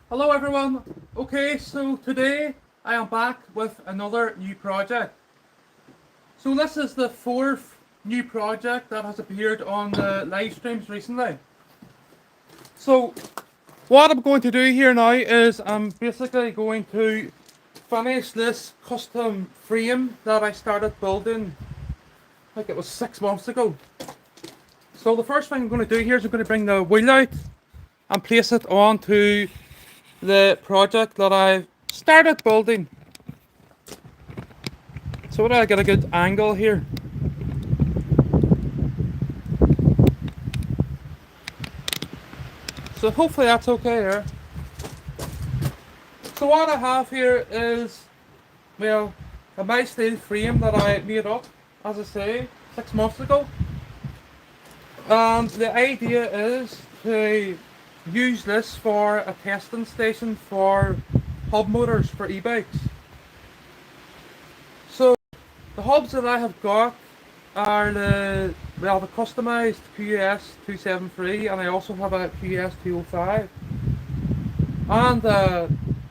Hello everyone. Okay, so today I am back with another new project. So this is the fourth new project that has appeared on the live streams recently. So what I'm going to do here now is I'm basically going to finish this custom frame that I started building, I think it was 6 months ago. So the first thing I'm going to do here is I'm going to bring the wheel out and place it onto the project that I started building. So that I get a good angle here. So hopefully that's okay here. So what I have here is, well, a nice steel frame that I made up, as I say, 6 months ago. And the idea is to use this for a testing station for hub motors for e-bikes. So the hubs that I have got are the customised QS273, and I also have a QS205 and the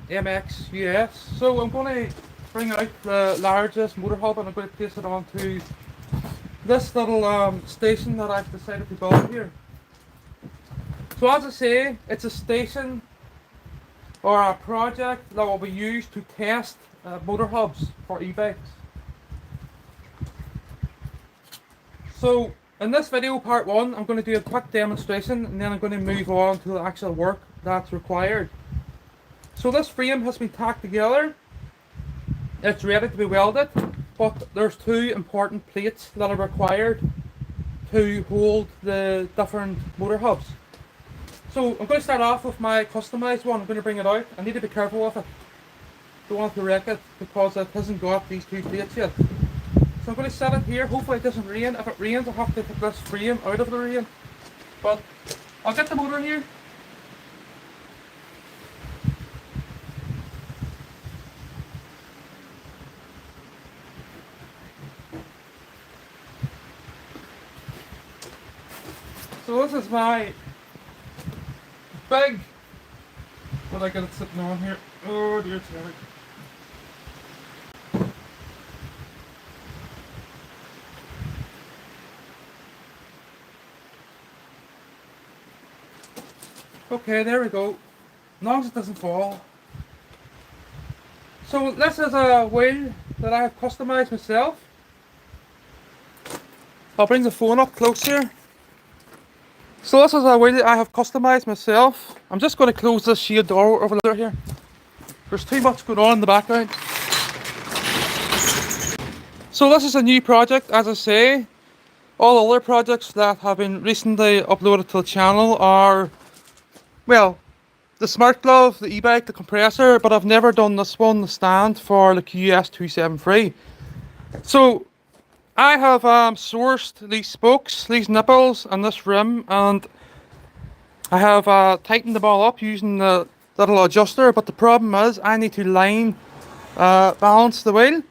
MXUS. So I'm going to bring out the largest motor hub and I'm going to place it onto this little station that I've decided to build here. So as I say, it's a station or a project that will be used to test motor hubs for e-bikes. So in this video part 1 I'm going to do a quick demonstration and then I'm going to move on to the actual work that's required. So this frame has been tacked together, it's ready to be welded, but there's two important plates that are required to hold the different motor hubs. So I'm going to start off with my customised one. I'm going to bring it out. I need to be careful with it. Don't want to wreck it because it hasn't got these two plates yet. So I'm going to set it here. Hopefully it doesn't rain. If it rains I'll have to take this frame out of the rain. But I'll get the motor here. So this is my big, what I got it sitting on here. Oh dear, it's heavy. Okay, there we go. As long as it doesn't fall. So this is a wheel that I have customised myself. I'll bring the phone up close here. So this is a wheel that I have customised myself. I'm just going to close this shade door over there here. There's too much going on in the background. So this is a new project, as I say. All other projects that have been recently uploaded to the channel are, well, the smart glove, the e-bike, the compressor, but I've never done this one, the stand for the QS273. So I have sourced these spokes, these nipples and this rim, and I have tightened them all up using the little adjuster, but the problem is I need to balance the wheel.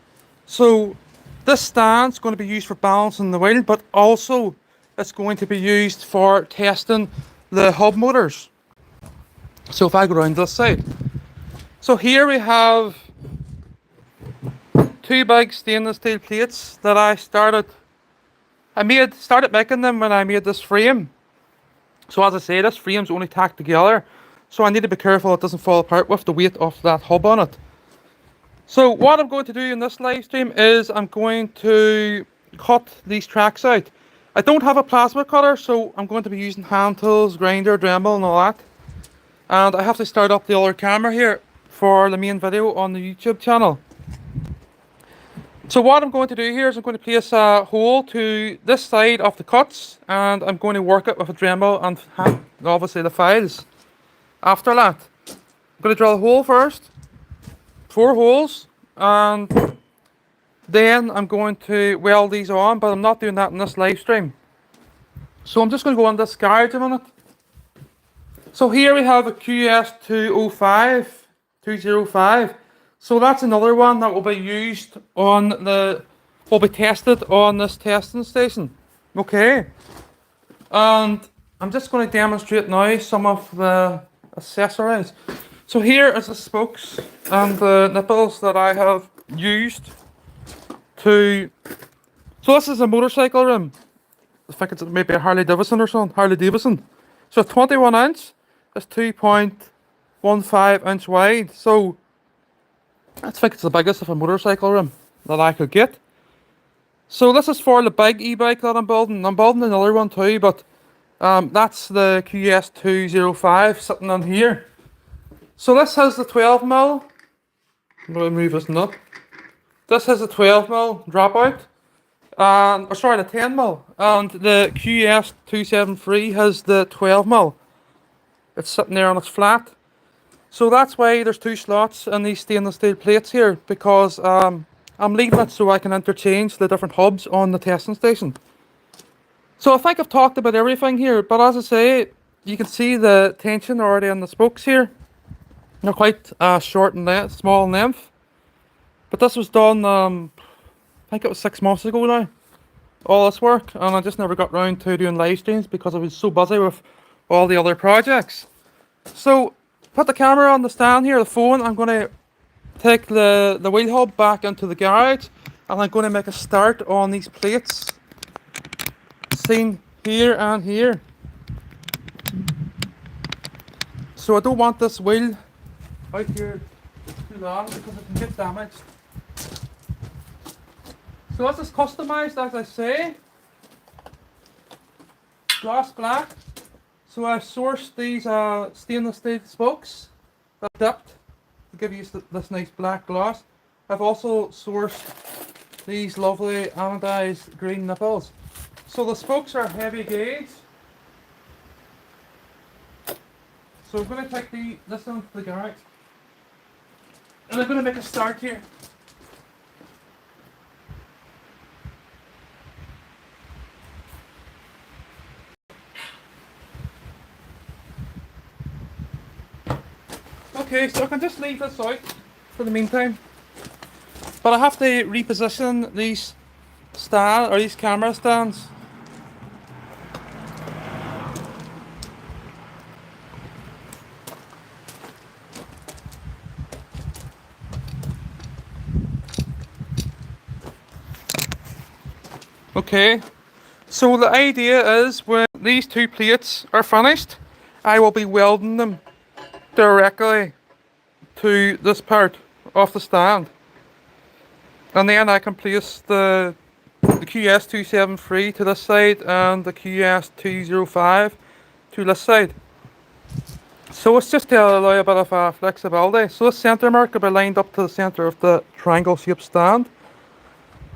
So this stand's going to be used for balancing the wheel, but also it's going to be used for testing the hub motors. So if I go around this side, so here we have two big stainless steel plates that I started making them when I made this frame. So as I say, this frame's only tacked together, so I need to be careful it doesn't fall apart with the weight of that hub on it. So what I'm going to do in this live stream is I'm going to cut these tracks out. I don't have a plasma cutter, so I'm going to be using hand tools, grinder, Dremel and all that. And I have to start up the other camera here for the main video on the YouTube channel. So what I'm going to do here is I'm going to place a hole to this side of the cuts, and I'm going to work it with a Dremel and obviously the files. After that, I'm going to drill a hole first, 4 holes, and then I'm going to weld these on, but I'm not doing that in this live stream. So I'm just going to go on this garage a minute. So here we have a QS205-205. So that's another one that will be used on will be tested on this testing station. Okay. And I'm just going to demonstrate now some of the accessories. So here is the spokes and the nipples that I have used to... So this is a motorcycle rim. I think it's maybe a Harley Davidson or something. Harley Davidson. So 21 inch is 2.15 inch wide. So I think it's the biggest of a motorcycle rim that I could get. So this is for the big e-bike that I'm building. I'm building another one too, but that's the QS205 sitting on here. So this has the 12mm. I'm going to move this nut. This has a 12mm dropout. And, or sorry, the 10mm. And the QS273 has the 12mm. It's sitting there on its flat. So that's why there's two slots in these stainless steel plates here, because I'm leaving it so I can interchange the different hubs on the testing station. So I think I've talked about everything here, but as I say, you can see the tension already on the spokes here. They're quite short and small in length. But this was done, I think it was 6 months ago now, all this work, and I just never got round to doing live streams because I was so busy with all the other projects. So, put the camera on the stand here, the phone. I'm going to take the wheel hub back into the garage, and I'm going to make a start on these plates, seen here and here. So I don't want this wheel out here too long because it can get damaged. So this is customized, as I say, gloss black. So I sourced these stainless steel spokes that dipped to give you this nice black gloss. I've also sourced these lovely anodized green nipples. So the spokes are heavy gauge. So I'm going to take this into the garage, and I'm going to make a start here. Okay, so I can just leave this out for the meantime. But I have to reposition these these camera stands. Okay, so the idea is when these two plates are finished, I will be welding them directly to this part of the stand, and then I can place the QS273 to this side and the QS205 to this side. So it's just to allow a bit of flexibility. So this centre mark will be lined up to the centre of the triangle shaped stand.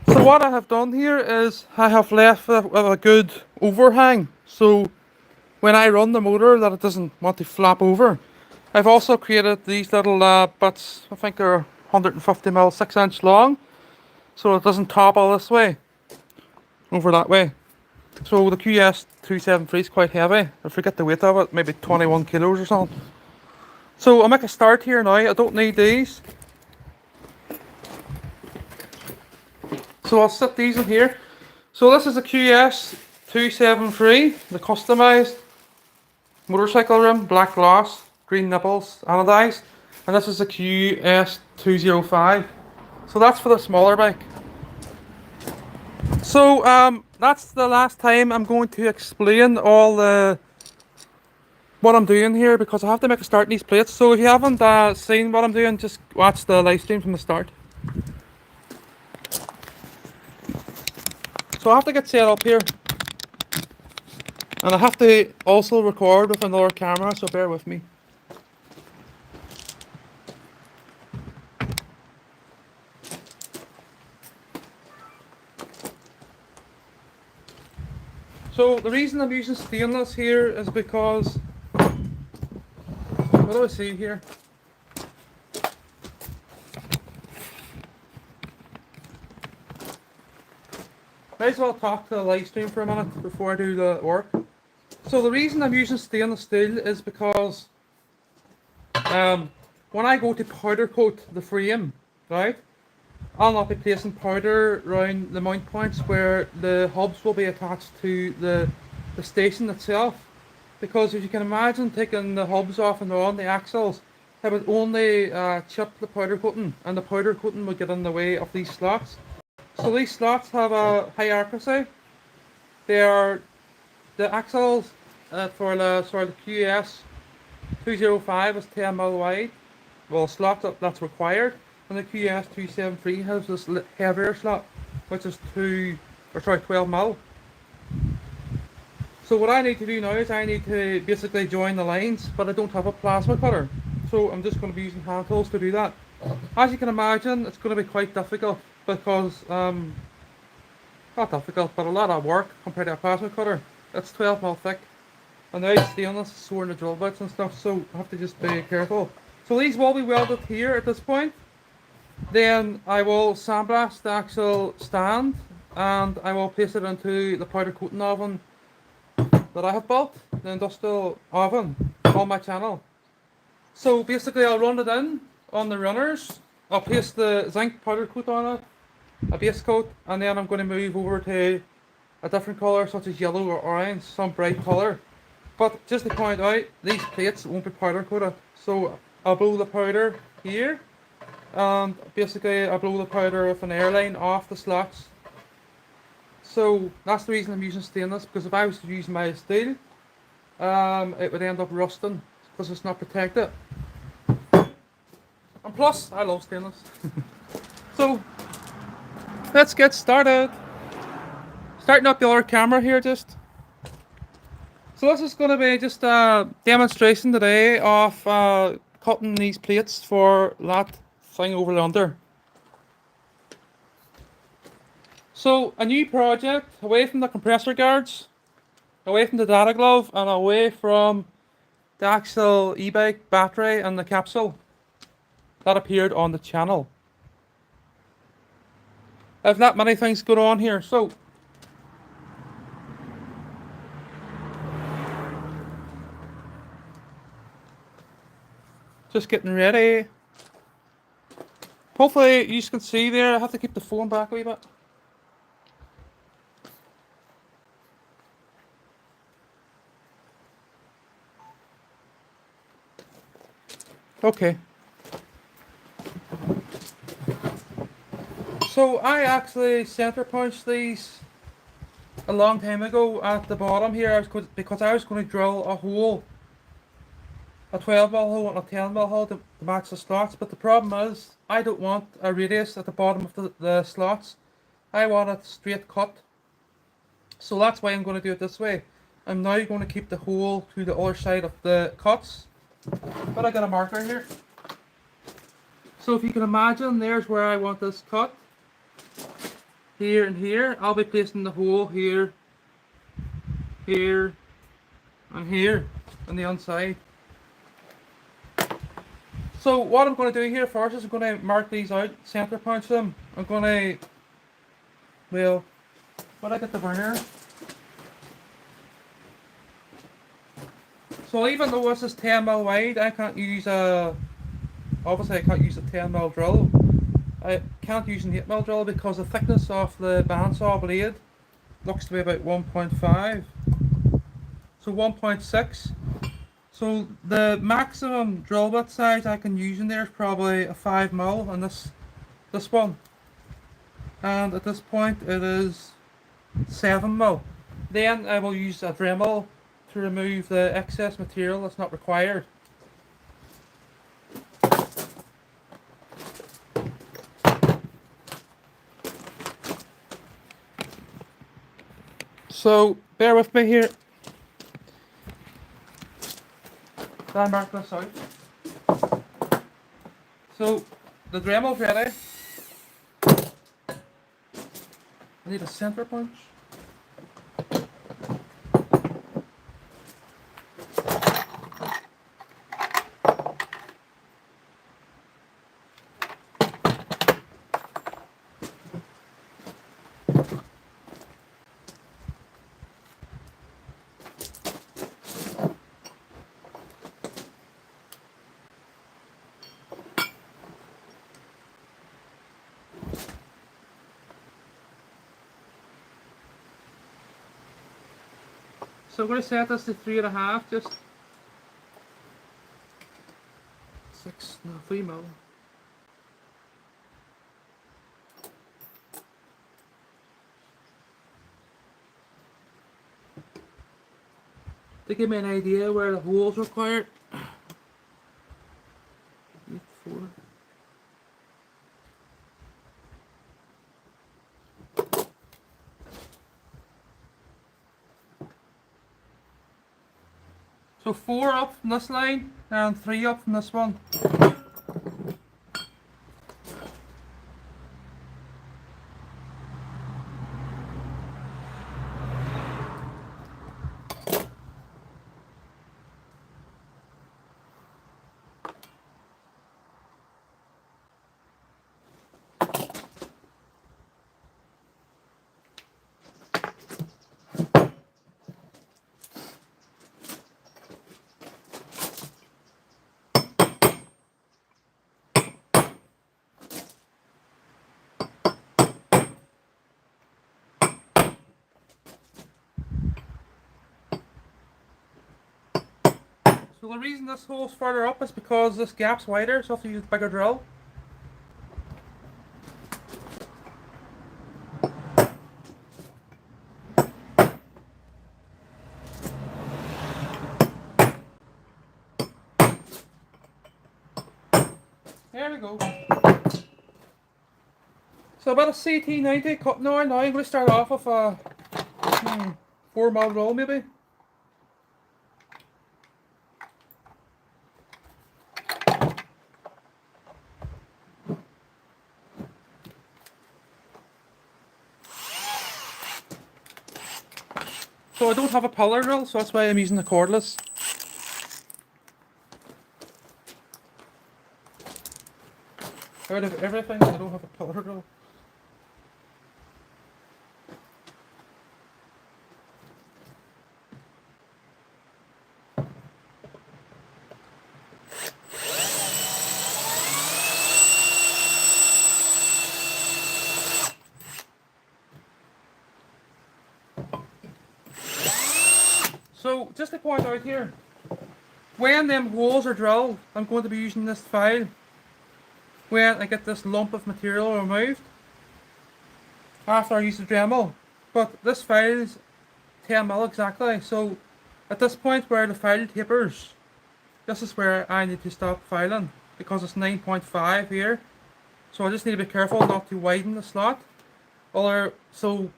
So what I have done here is I have left a good overhang, so when I run the motor that it doesn't want to flap over. I've also created these little bits, I think they're 150mm 6-inch long, so it doesn't topple this way, over that way. So the QS273 is quite heavy. I forget the weight of it, maybe 21 kilos or something. So I'll make a start here now. I don't need these. So I'll set these in here. So this is a QS273, the customised motorcycle rim, black gloss, green nipples, anodized. And this is a QS205. So that's for the smaller bike. So that's the last time I'm going to explain all what I'm doing here, because I have to make a start in these plates. So if you haven't seen what I'm doing, just watch the live stream from the start. So I have to get set up here, and I have to also record with another camera, so bear with me. So the reason I'm using stainless here is because, what do I see here? Might as well talk to the live stream for a minute before I do the work. So the reason I'm using stainless steel is because when I go to powder coat the frame, right, I'll not be placing powder around the mount points where the hubs will be attached to the station itself. Because if you can imagine taking the hubs off and on the axles, it would only chip the powder coating, and the powder coating would get in the way of these slots. So these slots have a hierarchy. They are the axles for the QS205 is 10mm wide. Well, slot that's required, and the QS273 has this heavier slot, which is 12mm. So what I need to do now is I need to basically join the lines, but I don't have a plasma cutter. So I'm just going to be using hand tools to do that. As you can imagine, it's going to be quite difficult because, not difficult, but a lot of work compared to a plasma cutter. It's 12mm thick, and now it's stainless, soaring the drill bits and stuff, so I have to just be careful. So these will be welded here at this point. Then I will sandblast the actual stand, and I will place it into the powder coating oven that I have built, the industrial oven on my channel. So basically I'll run it in on the runners, I'll place the zinc powder coat on it, a base coat, and then I'm going to move over to a different colour such as yellow or orange, some bright colour. But just to point out, these plates won't be powder coated, so I'll blow the powder here, and basically I'll blow the powder with an airline off the slots. So that's the reason I'm using stainless, because if I was to use my steel, it would end up rusting because it's not protected. And plus, I love stainless. So let's get started. Starting up the other camera here just. So this is going to be just a demonstration today of cutting these plates for that thing over under. So a new project, away from the compressor guards, away from the data glove, and away from the actual e-bike battery and the capsule that appeared on the channel. I have not many things going on here, so just getting ready. Hopefully you can see there, I have to keep the phone back a wee bit. Okay. So I actually center punched these a long time ago at the bottom here because I was going to drill a hole, a 12mm hole and a 10mm hole to match the slots, but the problem is I don't want a radius at the bottom of the slots. I want it straight cut. So that's why I'm going to do it this way. I'm now going to keep the hole to the other side of the cuts. But I got a marker here. So if you can imagine, there's where I want this cut. Here and here. I'll be placing the hole here, here, and here on the inside. So what I'm going to do here first is I'm going to mark these out, center punch them. I'm going to, well, when I get the burner. So even though this is 10mm wide, I can't use obviously I can't use a 10mm drill. I can't use an 8mm drill because the thickness of the bandsaw blade looks to be about 1.5. So 1.6. So the maximum drill bit size I can use in there is probably a 5mm on this one. And at this point it is 7mm. Then I will use a Dremel to remove the excess material that's not required. So bear with me here. I mark this out. So the Dremel's ready. I need a center punch. So I'm going to set this to 3.5 just. 3 mil. To give me an idea where the holes are required. 8, 4. So 4 up from this line and 3 up from this one. So the reason this hole's further up is because this gap's wider, so I have to use a bigger drill. There we go. So about a CT90 cutting iron. Now I'm going to start off with a 4 mil roll maybe. So I don't have a pillar drill, so that's why I'm using the cordless. Out of everything, I don't have a pillar drill. So just to point out here, when them holes are drilled, I'm going to be using this file when I get this lump of material removed after I use the Dremel. But this file is 10 mil exactly, so at this point where the file tapers, this is where I need to stop filing because it's 9.5 here. So I just need to be careful not to widen the slot. So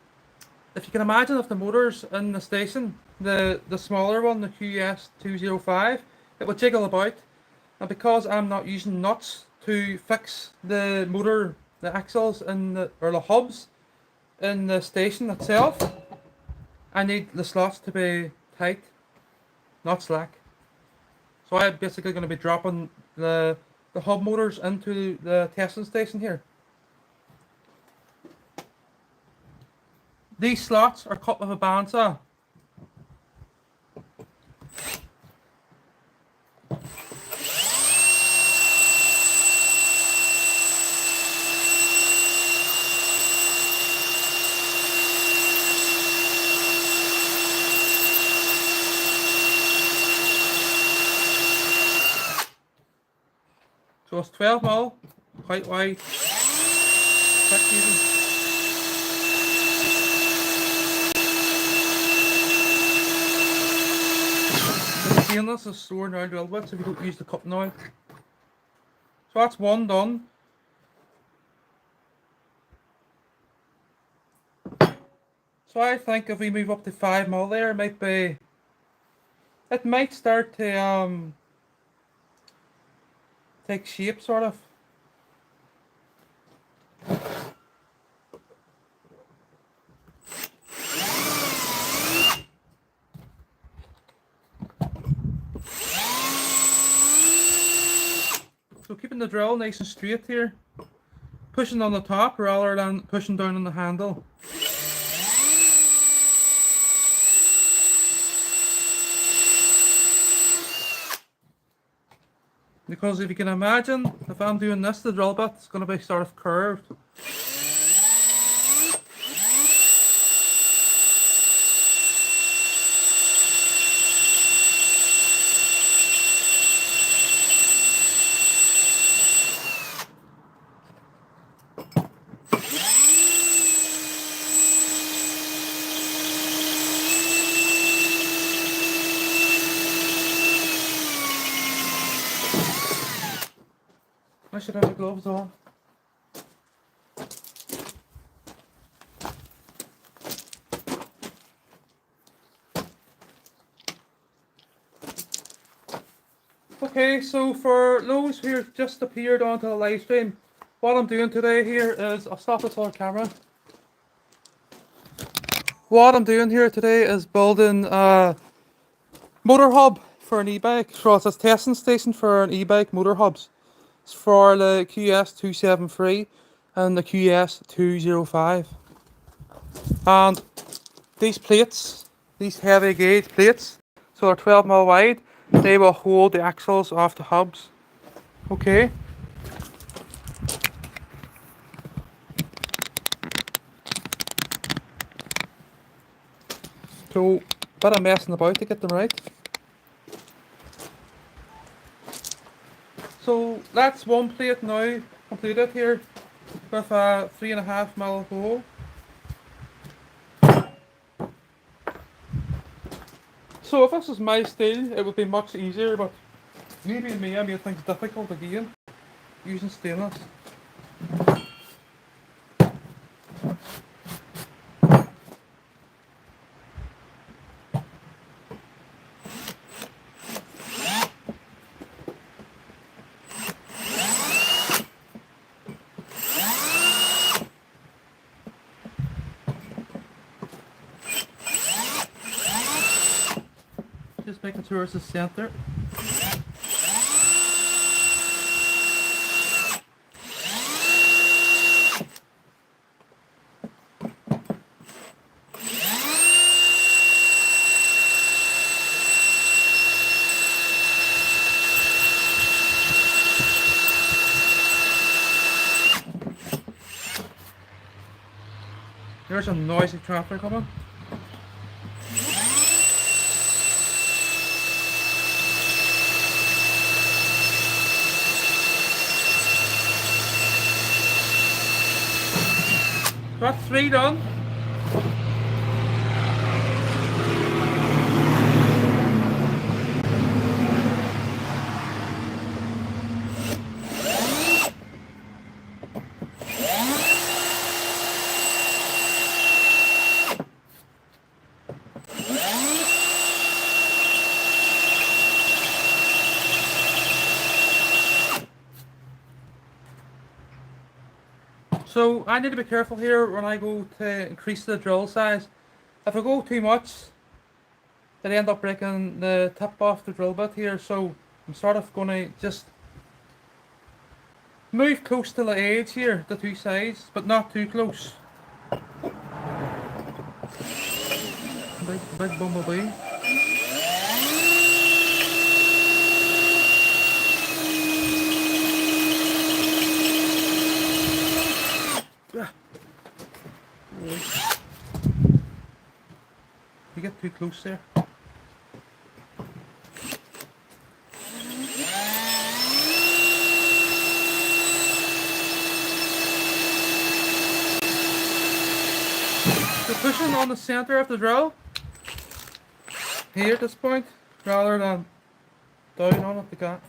if you can imagine, if the motor's in the station, the smaller one, the QS205, it will jiggle about, and because I'm not using nuts to fix the motor, the axles or the hubs in the station itself, I need the slots to be tight, not slack. So I'm basically going to be dropping the hub motors into the testing station here. These slots are cut with a bandsaw. So it's 12 mil, quite wide, thick even. The stainless is stored around a little bit so we don't use the cup now. So that's one done. So I think if we move up to 5 mil there, it might start to take shape sort of. So keeping the drill nice and straight here, pushing on the top rather than pushing down on the handle. Because if you can imagine, if I'm doing this, the drill bit is going to be sort of curved. I should have the gloves on. Okay, so for those who have just appeared onto the live stream, what I'm doing today here is, I'll stop this other camera. What I'm doing here today is building a motor hub for an e-bike. So it's a testing station for an e-bike motor hubs. It's for the QS273 and the QS205. And these plates, these heavy gauge plates, so they're 12mm wide, they will hold the axles of the hubs. Okay. So, a bit of messing about to get them right. So that's one plate now completed here with a 3.5mm hole. So if this was my steel, it would be much easier, but maybe me, I made things difficult again using stainless. Just making sure it's the center. There's some noisy traffic coming. That's 3 done. So I need to be careful here when I go to increase the drill size. If I go too much, it'll end up breaking the tip off the drill bit here, so I'm sort of going to just move close to the edge here, the two sides, but not too close. Big bumblebee. You get too close there. So pushing on the center of the drill here at this point, rather than down on it like that.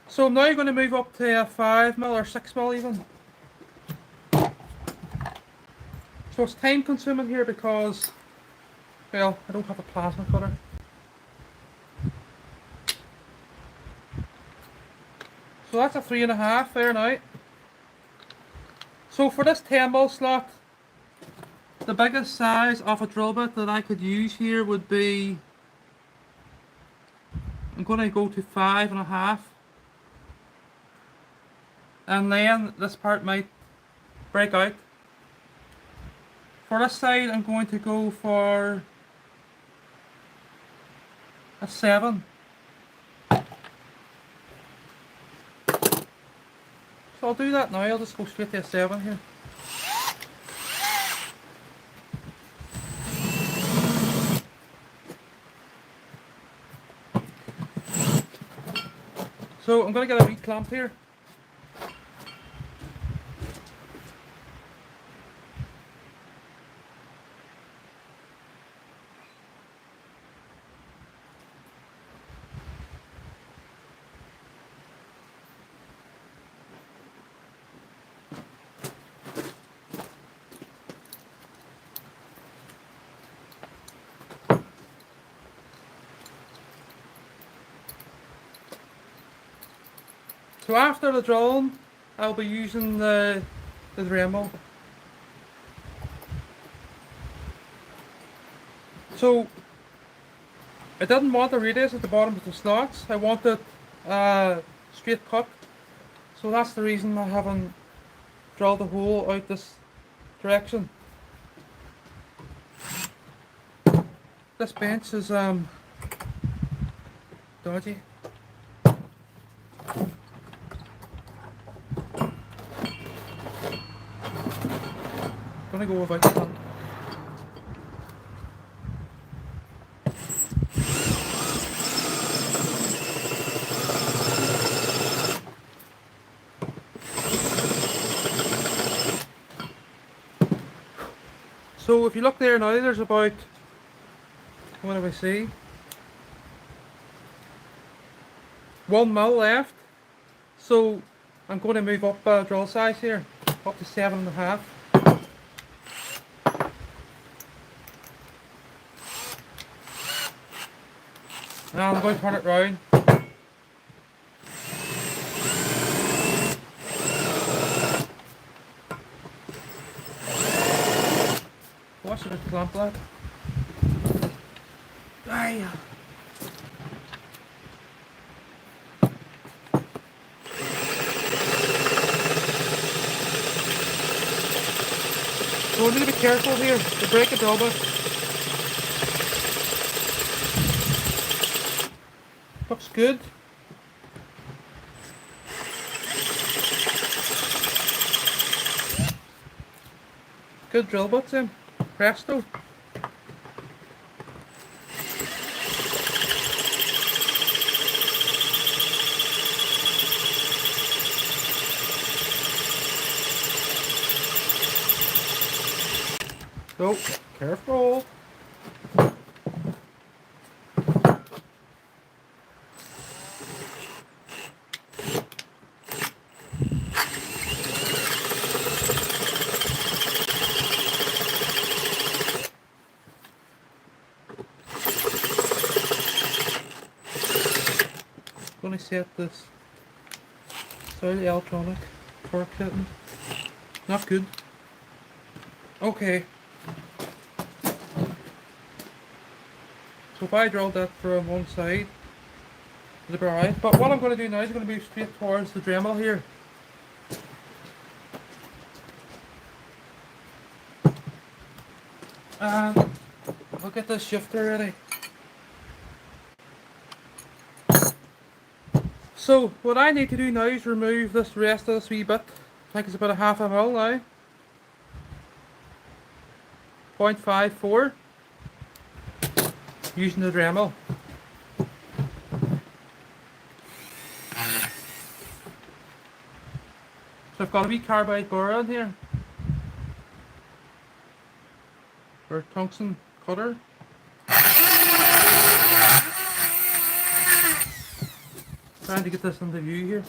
So I'm now going to move up to a 5mm or 6mm even. So it's time consuming here because, well, I don't have a plasma cutter. So that's a 3.5 there now. So for this 10mm slot, the biggest size of a drill bit that I could use here would be, I'm going to go to 5.5. And then this part might break out. For this side, I'm going to go for a 7. So I'll do that now, I'll just go straight to a 7 here. So I'm going to get a wee clamp here. So after the drilling, I'll be using the Dremel. So I didn't want the radius at the bottom of the slots. I wanted straight cut. So that's the reason I haven't drilled the hole out this direction. This bench is dodgy. Gonna go without the hand. So if you look there now, there's about, what do I see, 1 mil left. So I'm going to move up drill size here, up to 7.5. And I'm going to turn it round. Watch it clamp that. Aye. So we need to be careful here to break it double. Looks good. Good drill butts in. Presto. So, careful. Going to set this slightly electronic torque setting. Not good. Okay. So if I drilled that from one side, it'll be alright. But what I'm going to do now is I'm going to move straight towards the Dremel here. And we'll get this shifter ready. So what I need to do now is remove this rest of this wee bit. I think it's about a 0.5 mil now. 0.54. Using the Dremel. So I've got a wee carbide bore in here. Or tungsten cutter. Trying to get this into view here.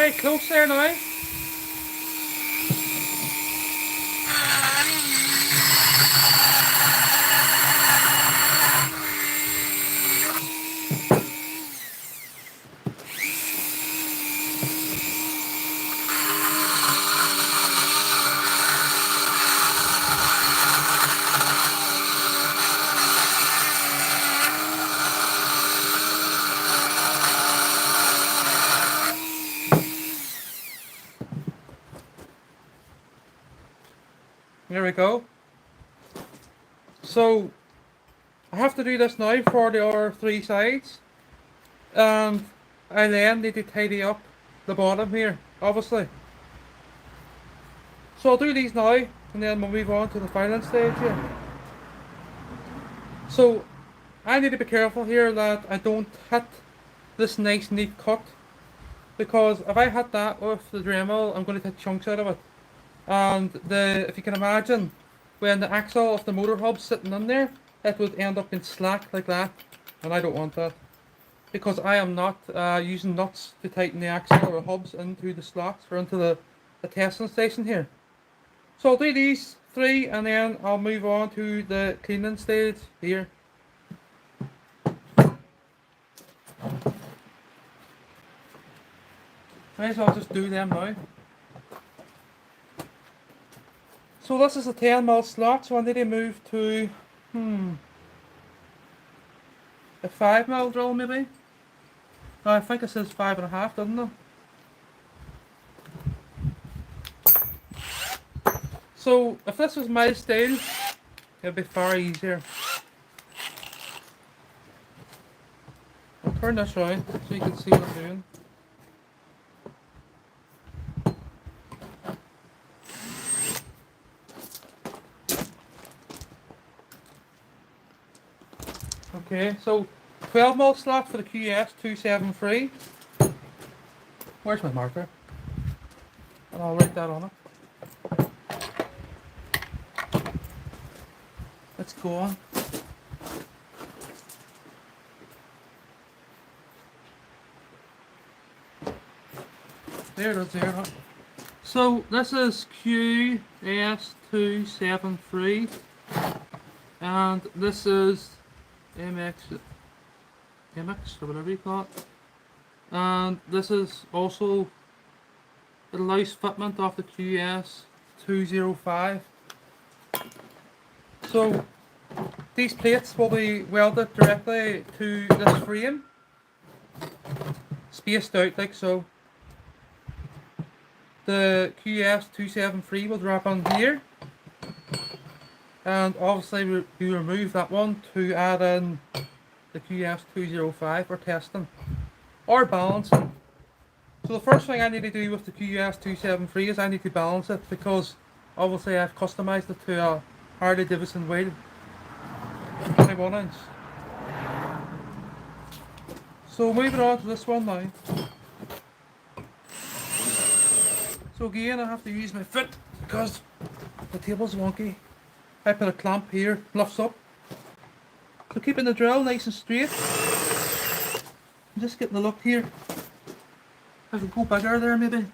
very close there now. There we go. So I have to do this now for the other 3 sides, and I then need to tidy up the bottom here, obviously. So I'll do these now, and then we'll move on to the filing stage here. So I need to be careful here that I don't hit this nice neat cut, because if I hit that with the Dremel, I'm going to take chunks out of it. And if you can imagine, when the axle of the motor hub's sitting in there, it would end up in slack like that, and I don't want that, because I am not using nuts to tighten the axle or hubs into the slots or into the testing station here. So I'll do these 3, and then I'll move on to the cleaning stage here. Might as well just do them now. So this is a 10mm slot, so I need to move to a 5mm drill maybe. No, I think it says 5.5, doesn't it? So if this was my style, it'd be far easier. I'll turn this around so you can see what I'm doing. Okay, so 12mm slot for the QS273. Where's my marker? And I'll write that on it. Let's go on. There it is, there it is. So this is QS273, and this is MX or whatever you call it, and this is also the loose fitment of the QS205. So these plates will be welded directly to this frame, spaced out like so. The QS273 will drop on here, and obviously we remove that one to add in the QS205 for testing or balancing. So the first thing I need to do with the QS273 is I need to balance it, because obviously I've customized it to a Harley Davidson wheel, 21 inch. So moving on to this one now. So again, I have to use my foot because the table's wonky. I put a clamp here, lifts up. So keeping the drill nice and straight. I'm just getting the look here. I could go bigger there maybe,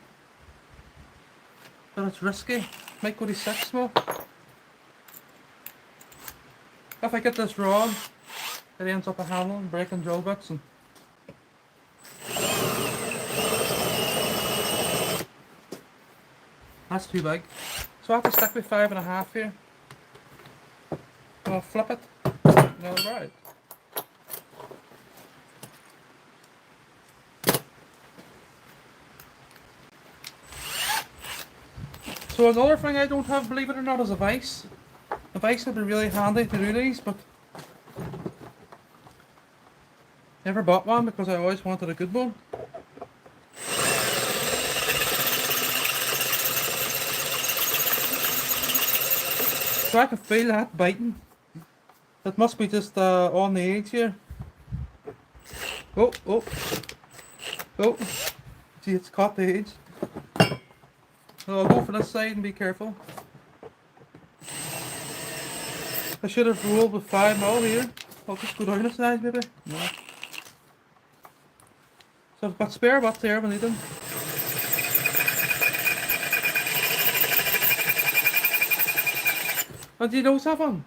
but it's risky. Might go to 6 more. If I get this wrong, it ends up a handle and breaking drill bits. And that's too big. So I have to stick with 5.5 here. I'll flip it. No, right. So another thing I don't have, believe it or not, is a vise. A vise would be really handy to do these, but never bought one because I always wanted a good one. So I can feel that biting. It must be just on the edge here. Oh. See, it's caught the edge. So I'll go for this side and be careful. I should have rolled with 5mm here. I'll just go down the side maybe. No. So I've got spare butts there if I need them. And do you know something?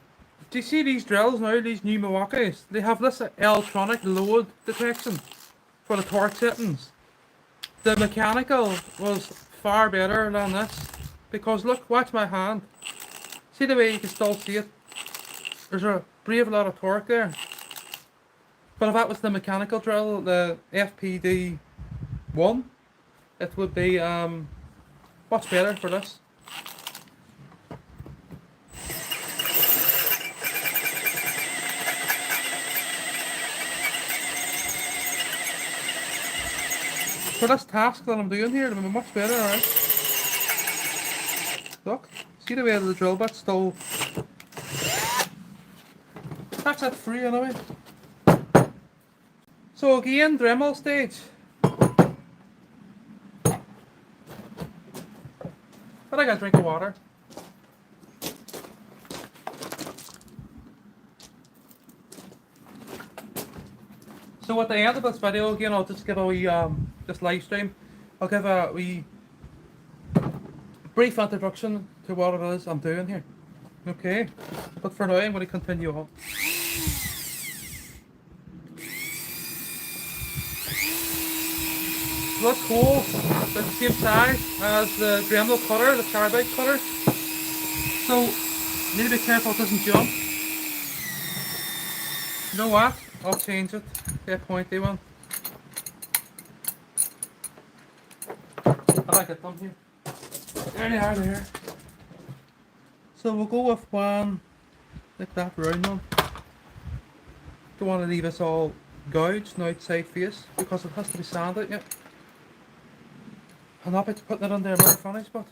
Do you see these drills now, these new Milwaukee's? They have this electronic load detection for the torque settings. The mechanical was far better than this. Because look, watch my hand. See the way you can still see it? There's a brave lot of torque there. But if that was the mechanical drill, the FPD1, it would be much better for this. For this task that I'm doing here, it'll be much better, alright? Look, see the way the drill bit's still... That's at 3 anyway. So again, Dremel stage. But I got a drink of water. So at the end of this video, again, I'll just give a wee, this live stream, I'll give a wee brief introduction to what it is I'm doing here. Okay, but for now I'm going to continue on. So this hole is the same size as the Dremel cutter, the carbide cutter. So you need to be careful it doesn't jump. You know what? I'll change it to a pointy one. I like it done here. There they are there. So we'll go with one like that round one. Don't want to leave us all gouged, no outside face, because it has to be sanded yet. I'm not about to put that on there very funny spot.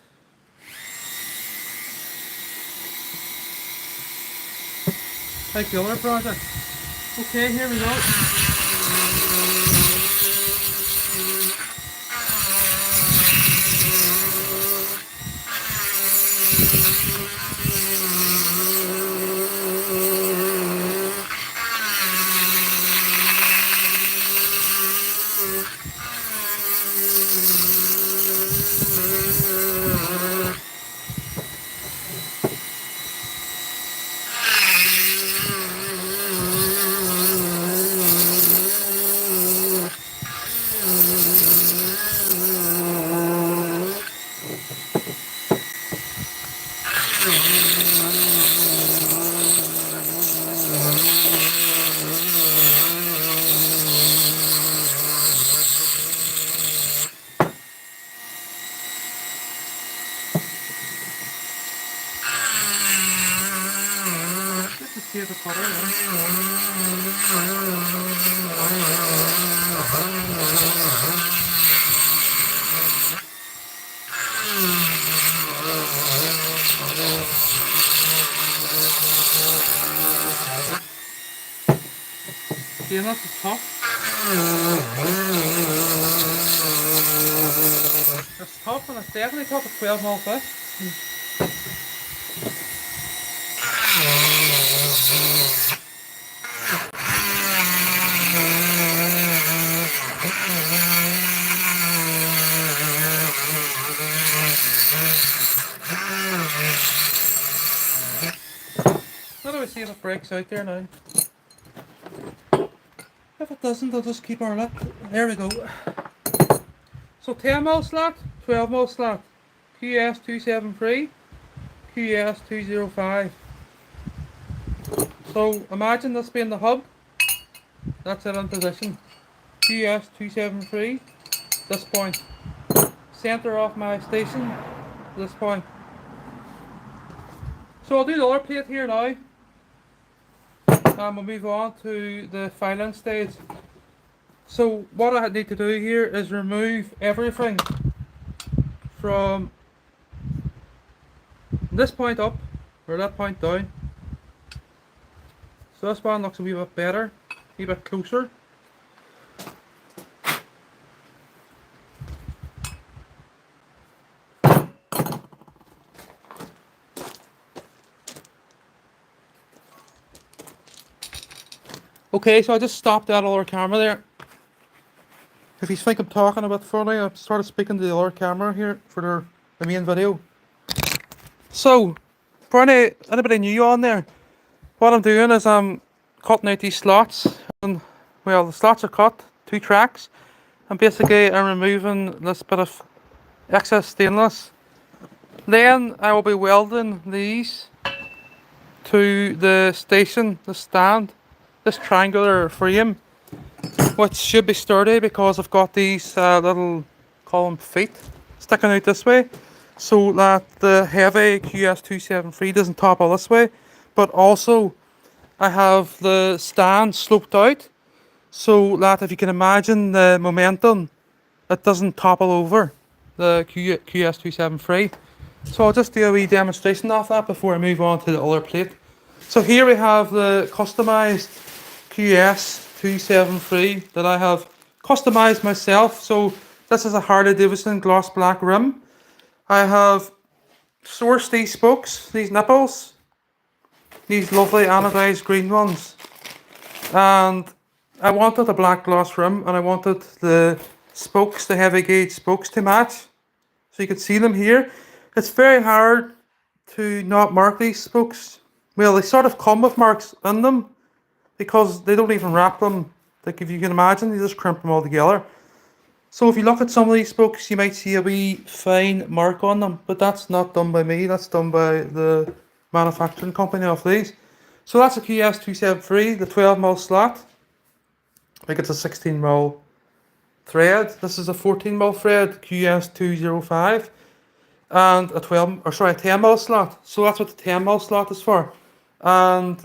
Like the other project. Okay, here we go. Here's the cutter. See, and that's the top. It's tough, and it's definitely tough at 12 mil fish. How do we see if it breaks out there now? If it doesn't, I'll just keep our lip. There we go. So 10 mil slot, 12 mil slot, QS273, QS205. So imagine this being the hub. That's it in position. QS273, this point. Center of my station, this point. So I'll do the other plate here now. And we'll move on to the filing stage. So what I need to do here is remove everything from this point up or that point down. So this one looks a wee bit better, a wee bit closer. Okay, so I just stopped that other camera there. If you think I'm talking a bit funny, I've started speaking to the other camera here for the main video. So, for anybody new on there, what I'm doing is I'm cutting out these slots, and well, the slots are cut, 2 tracks, and basically I'm removing this bit of excess stainless. Then I will be welding these to the station, the stand, this triangular frame, which should be sturdy because I've got these little column feet sticking out this way, so that the heavy QS273 doesn't topple this way. But also I have the stand sloped out, so that if you can imagine the momentum, it doesn't topple over the QS273. So I'll just do a wee demonstration of that before I move on to the other plate. So here we have the customized QS273 that I have customized myself. So this is a Harley Davidson gloss black rim. I have sourced these spokes, these nipples, these lovely anodized green ones, and I wanted a black gloss rim, and I wanted the spokes, the heavy gauge spokes, to match, so you can see them here. It's very hard to not mark these spokes. Well, they sort of come with marks in them because they don't even wrap them. Like, if you can imagine, they just crimp them all together. So if you look at some of these spokes, you might see a wee fine mark on them, but that's not done by me, that's done by the manufacturing company of these. So that's a QS273, the 12mm slot. I think it's a 16mm thread. This is a 14mm thread, QS205, and a 10mm slot. So that's what the 10mm slot is for. And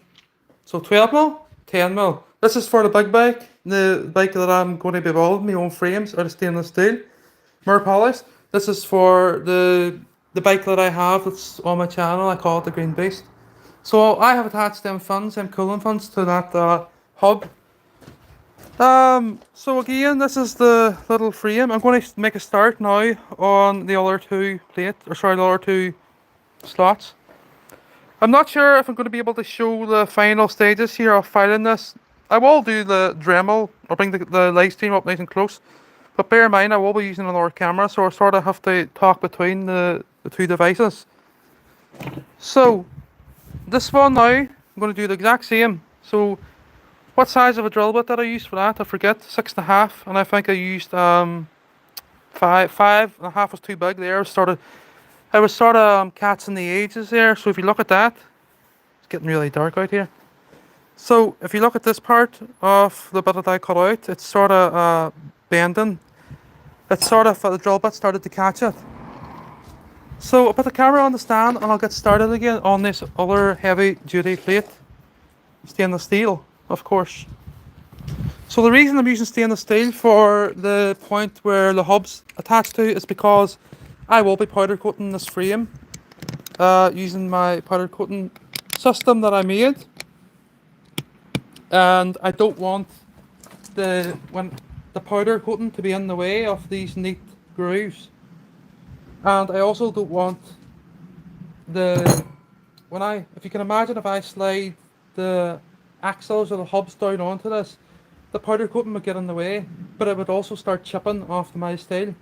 so 12mm, 10mm. This is for the big bike. The bike that I'm going to be building, my own frames out of stainless steel, mirror polished. This is for the bike that I have that's on my channel. I call it the Green Beast. So I have attached them fins, them cooling fins, to that hub. So again, this is the little frame. I'm going to make a start now on the other two the other two slots. I'm not sure if I'm going to be able to show the final stages here of filing this. I will do the Dremel, or bring the live stream up nice and close. But bear in mind, I will be using another camera, so I sort of have to talk between the two devices. So, this one now, I'm going to do the exact same. So, what size of a drill bit did I use for that? I forget, 6.5, and I think I used 5.5 was too big there. I was sort of catching the edges there. So if you look at that, it's getting really dark out here. So if you look at this part of the bit that I cut out, it's sort of bending. It's sort of the drill bit started to catch it. So I'll put the camera on the stand and I'll get started again on this other heavy duty plate, stainless steel, of course. So the reason I'm using stainless steel for the point where the hub's attached to is because I will be powder coating this frame using my powder coating system that I made, and I don't want the powder coating to be in the way of these neat grooves, and I also don't want if you can imagine, if I slide the axles or the hubs down onto this, the powder coating would get in the way, but it would also start chipping off my steel.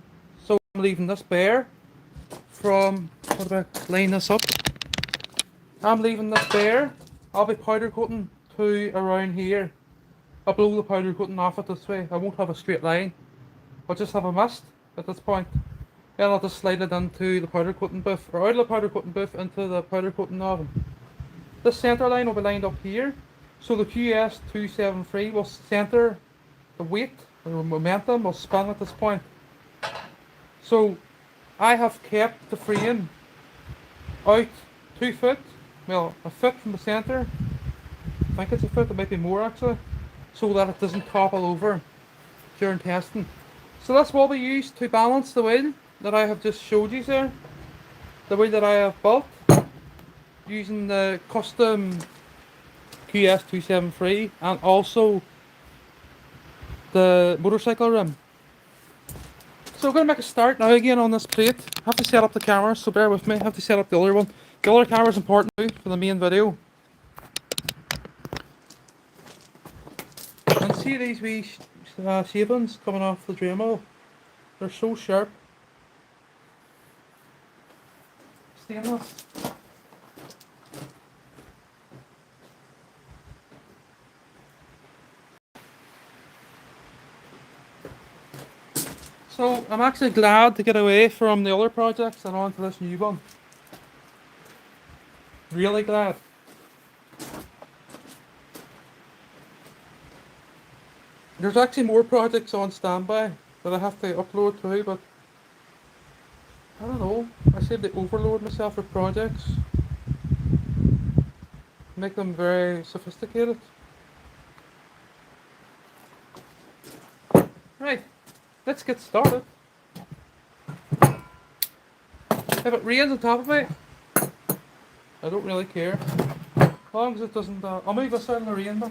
So I'm leaving this bare from, what about line this up? I'm leaving this bare. I'll be powder coating to around here. I'll blow the powder coating off it this way. I won't have a straight line. I'll just have a mist at this point. Then I'll just slide it into the powder coating booth, or out of the powder coating booth into the powder coating oven. This centre line will be lined up here. So the QS273 will centre the weight, the momentum will spin at this point. So I have kept the frame out 2 foot, well, a foot from the centre. I think it's a foot, it might be more actually, so that it doesn't topple over during testing. So this will be used to balance the wheel that I have just showed you there, the wheel that I have built using the custom QS273 and also the motorcycle rim. So we're going to make a start now again on this plate. I have to set up the camera, so bear with me. I have to set up the other one. The other camera is important now for the main video. And see these wee shavings coming off the Dremel? They're so sharp. Stainless. So I'm actually glad to get away from the other projects and onto this new one. Really glad. There's actually more projects on standby that I have to upload to, but I don't know. I seem to overload myself with projects. Make them very sophisticated. Right, let's get started. If it rains on top of me, I don't really care. As long as it doesn't, I'll move this out in the rain though.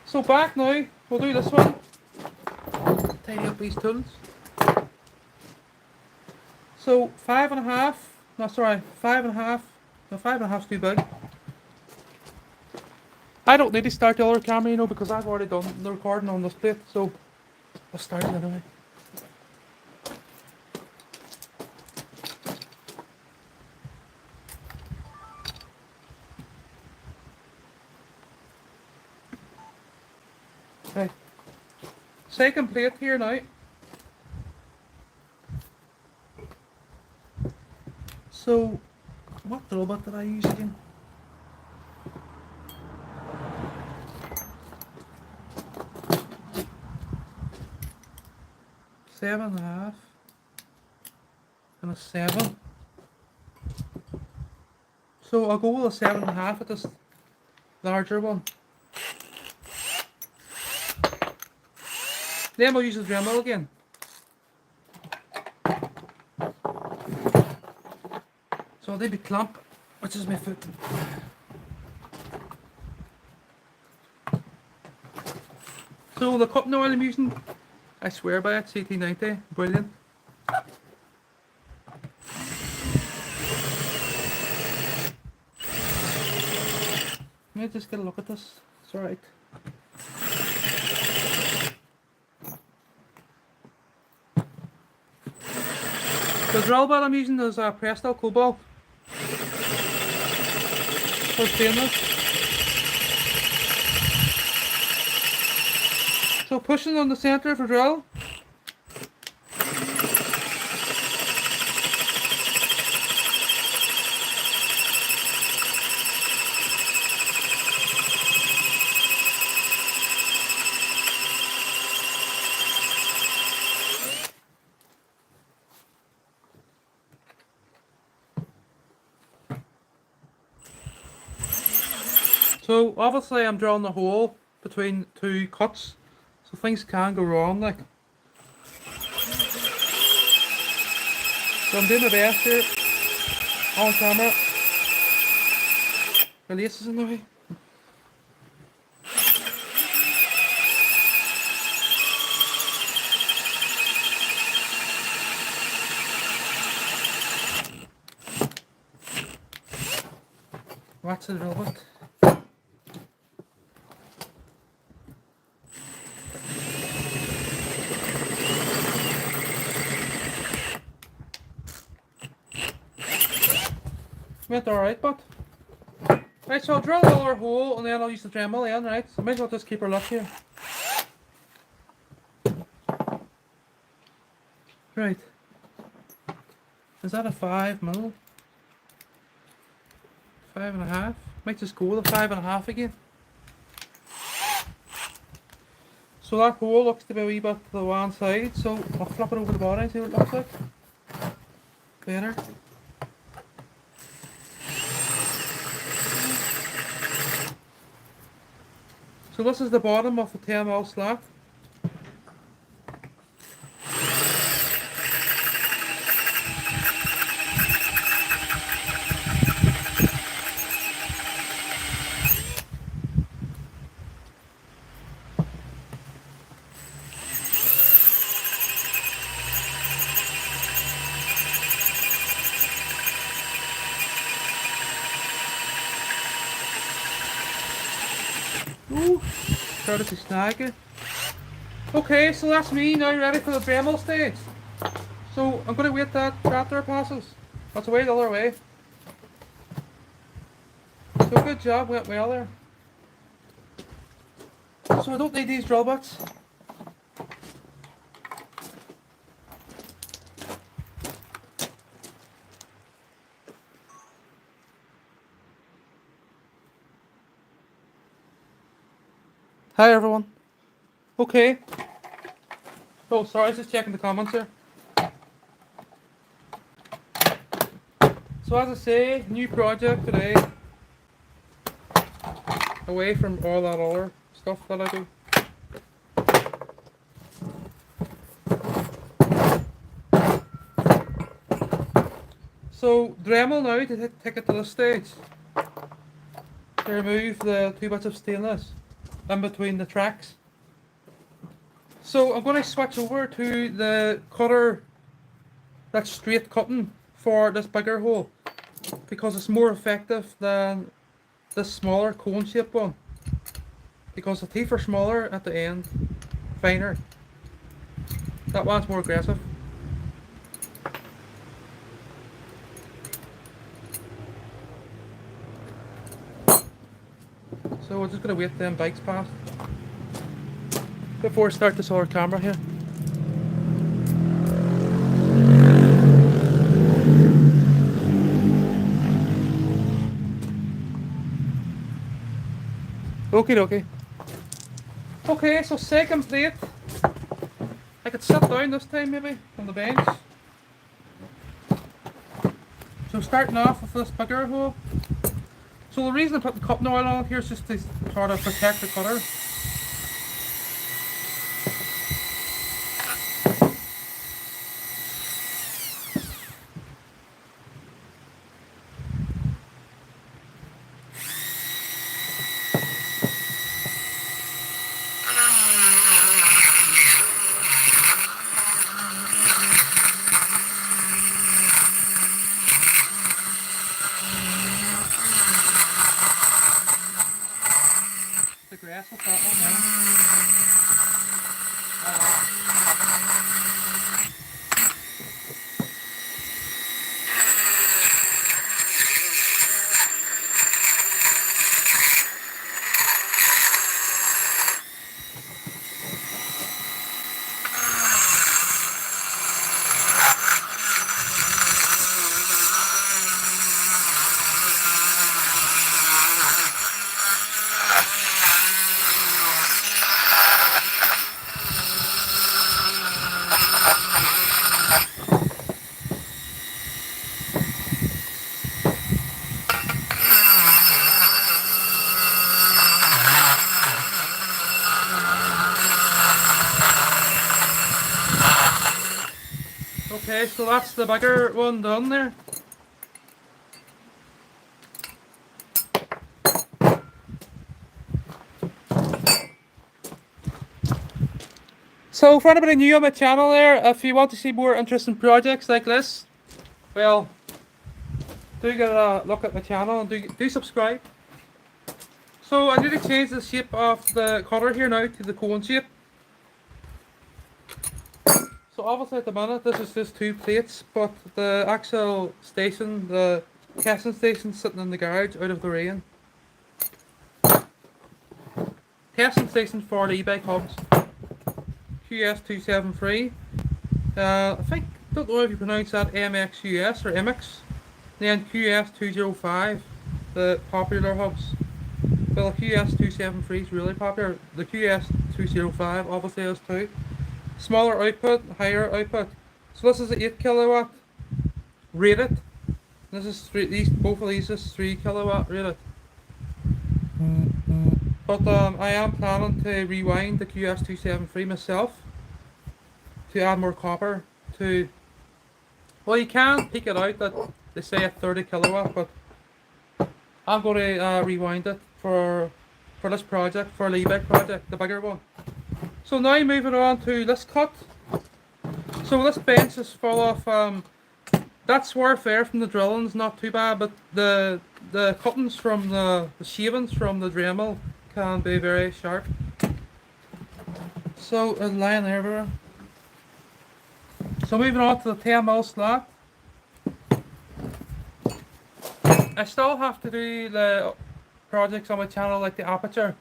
So back now, we'll do this one. Tidy up these tools. So 5.5, no sorry, 5.5, no 5.5's too big. I don't need to start the other camera, you know, because I've already done the recording on this plate, so I'll start it anyway. Okay. Second plate here now. So, what robot did I use again? Seven and a half and a 7. So I'll go with a 7.5 at this larger one. Then we'll use the Dremel again. So I'll maybe clamp, which is my foot. So the cupping oil I'm using, I swear by it, CT90, brilliant. Let me just get a look at this, it's alright. The drill bit I'm using is a Presto Cobalt for stainless. So pushing on the centre of the drill. So obviously I'm drilling a hole between two cuts, so things can go wrong like. So I'm doing my best here on camera. The lace is in the way. Watch the drill bit. Went alright, but right, so I'll drill another hole and then I'll use the Dremel in, right? So I might as well just keep her look here. Right. Is that a 5mm? 5.5? Might just go with a 5.5 again. So that hole looks to be a wee bit to the one side, so I'll flip it over the body and see what it looks like. Better. So this is the bottom of the 10mm slack. Ooh, started to snag it. Okay, so that's me now ready for the Dremel stage. So I'm going to wait that tractor passes. That's away the other way. So good job, went well there. So I don't need these drill bits. Hi everyone. Okay. Oh, sorry, I was just checking the comments here. So as I say, new project today. Away from all that other stuff that I do. So Dremel now to take it to this stage. To remove the 2 bits of stainless in between the tracks. So I'm going to switch over to the cutter that's straight cutting for this bigger hole because it's more effective than this smaller cone shaped one, because the teeth are smaller at the end, finer. That one's more aggressive. So we're just going to wait them bikes past before I start this other camera here. Okie dokie. Okay, so second plate. I could sit down this time maybe on the bench. So starting off with this bigger hole. So the reason I put the cupping oil on here is just to sort of protect the cutter. The grass with that one Okay, so that's the bigger one done there. So for anybody new on my channel there, if you want to see more interesting projects like this, well, do get a look at my channel and do subscribe. So I need to change the shape of the cutter here now to the cone shape. So obviously at the minute this is just 2 plates, but the actual station, the testing station, sitting in the garage out of the rain. Testing station for the e-bike hubs. QS273. I think, don't know if you pronounce that MXUS or MX. Then QS205, the popular hubs. Well, the QS273 is really popular. The QS205 obviously is too. Smaller output, higher output. So this is an 8 kilowatt rated. This is both of these is 3 kilowatt rated. But I am planning to rewind the QS273 myself to add more copper to. Well, you can peak it out that they say at 30 kilowatt, but I'm going to rewind it for this project, for the e-bike project, the bigger one. So now moving on to this cut. So this bench is full of that swerve there from the drilling's not too bad, but the cuttings from the shavings from the Dremel can be very sharp. So lying there. So moving on to the 10mm slot. I still have to do the projects on my channel like the aperture.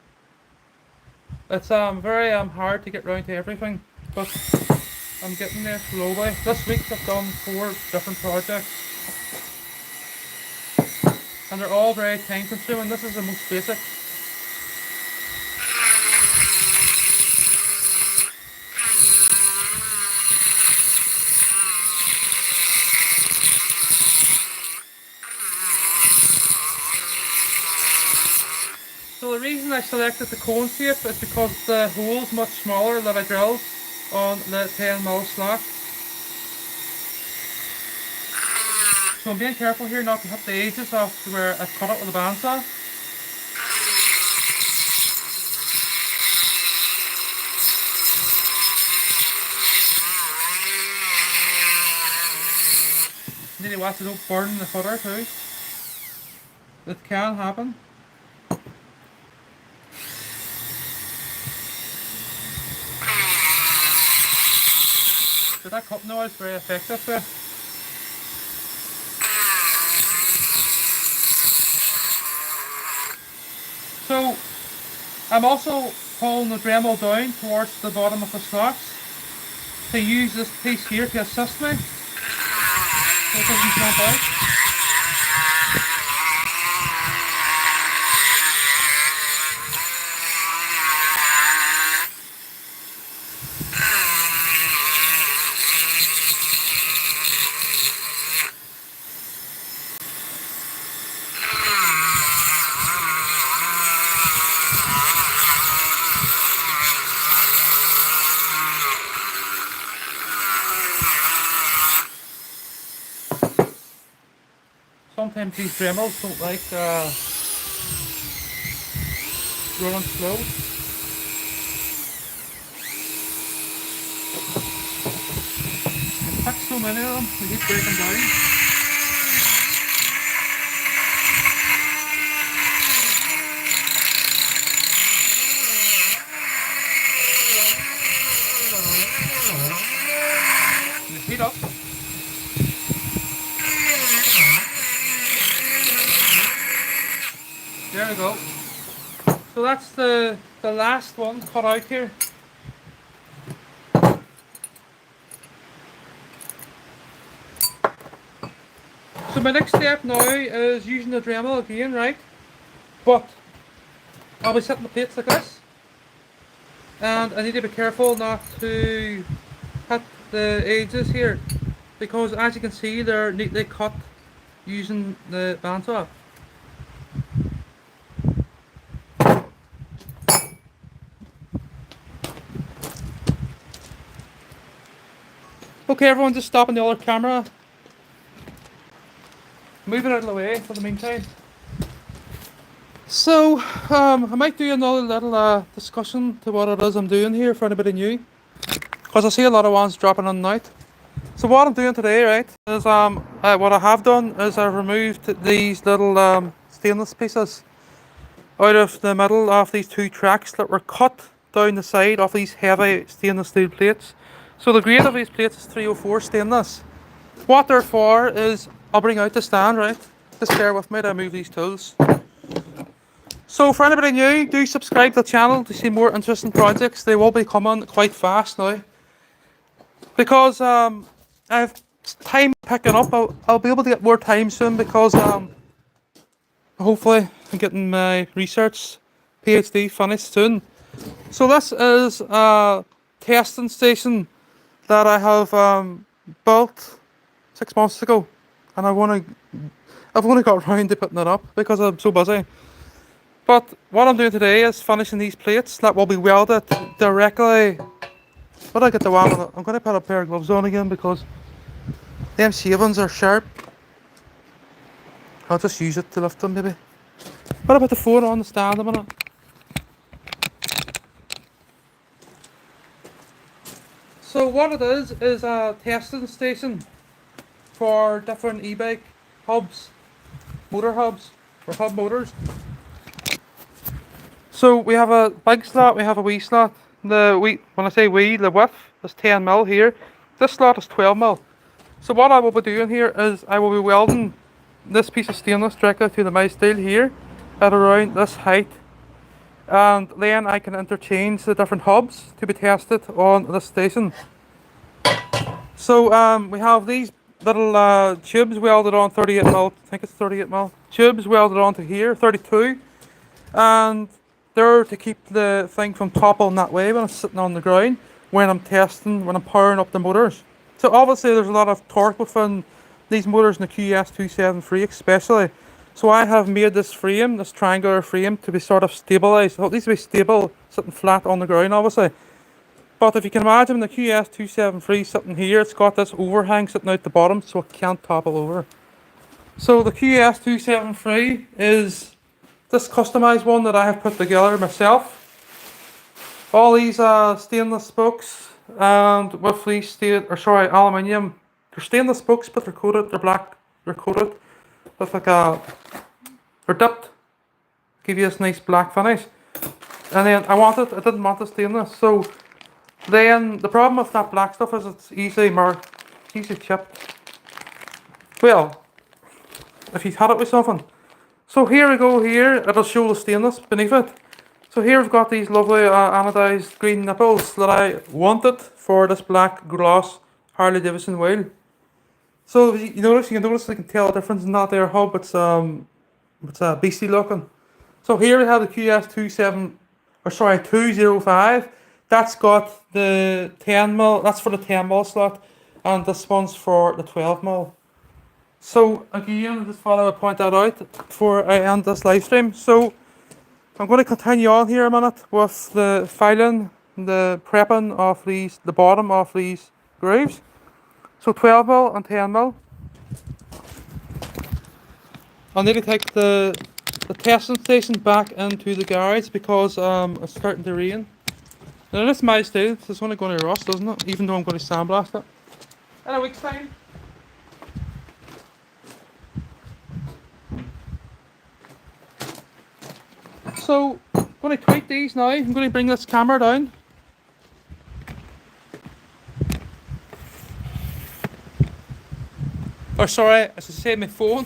It's very hard to get round to everything, but I'm getting there slowly. This week I've done 4 different projects, and they're all very time consuming. This is the most basic. So the reason I selected the cone shape is because the hole's much smaller that I drilled on the 10mm slot. So I'm being careful here not to hit the edges of where I've cut it with a bandsaw. Need to watch it don't burn the footer too. It can happen. So that cut now is very effective there. So I'm also pulling the Dremel down towards the bottom of the slots to use this piece here to assist me so it doesn't jump out. Sometimes these Dremels don't like running slow. I picked so many of them, we keep breaking down. And heat up. There we go. So that's the last one cut out here. So my next step now is using the Dremel again, right? But I'll be setting the plates like this. And I need to be careful not to hit the edges here, because as you can see they're neatly cut using the bandsaw. Okay everyone, just stopping the other camera. Moving out of the way for the meantime. So, I might do another little discussion to what it is I'm doing here for anybody new, because I see a lot of ones dropping in and out. So what I'm doing today, right, is what I have done is I've removed these little stainless pieces out of the middle of these 2 tracks that were cut down the side of these heavy stainless steel plates. So the grade of these plates is 304 stainless. What they're for is, I'll bring out the stand, right? Just bear with me to move these tools. So for anybody new, do subscribe to the channel to see more interesting projects. They will be coming quite fast now. Because I have time picking up, I'll be able to get more time soon, because hopefully I'm getting my research PhD finished soon. So this is a testing station that I have built 6 months ago, and I've only got around to putting it up because I'm so busy. But what I'm doing today is finishing these plates that will be welded directly. But I get the one, I'm going to put a pair of gloves on again because them shavings are sharp. I'll just use it to lift them maybe. What about the phone on the stand a minute? So what it is a testing station for different e-bike hubs, motor hubs, or hub motors. So we have a big slot, we have a wee slot. When I say wee, the width is 10mm here. This slot is 12mm. So what I will be doing here is I will be welding this piece of stainless directly to the mild steel here at around this height. and then I can interchange the different hubs to be tested on this station. So we have these little tubes welded on 38mm, I think it's 38mm, tubes welded onto here, 32, and they're to keep the thing from toppling that way when it's sitting on the ground, when I'm testing, when I'm powering up the motors. So obviously there's a lot of torque within these motors in the QS273 especially. So I have made this frame, this triangular frame, to be sort of stabilised. So it needs to be stable, sitting flat on the ground obviously. But if you can imagine the QS273 sitting here, it's got this overhang sitting out the bottom so it can't topple over. So the QS273 is this customised one that I have put together myself. All these stainless spokes and with these aluminium. They're stainless spokes but they're coated, they're black, they're coated with like they're dipped. Give you this nice black finish. And then I didn't want the stainless, so then the problem with that black stuff is it's easily marked, it's easily chipped. Well, if you've had it with something. So here we go here, it'll show the stainless beneath it. So here we've got these lovely annodosed green nipples that I wanted for this black gloss Harley Davidson wheel. So you can notice I can tell the difference in that there hub, it's beastly looking. So here we have the QS205. That's got the 10mm, that's for the 10mm slot, and this one's for the 12mm. So again, I just thought I would point that out before I end this live stream. So I'm going to continue on here a minute with the filing, the prepping of these, the bottom of these grooves. So 12mm and 10mm. I need to take the testing station back into the garage because it's starting to rain. Now this is my steel, so it's only going to rust, isn't it? Even though I'm going to sandblast it. In a week's time. So, I'm going to tweak these now. I'm going to bring this camera down. Or sorry, as I say, my phone.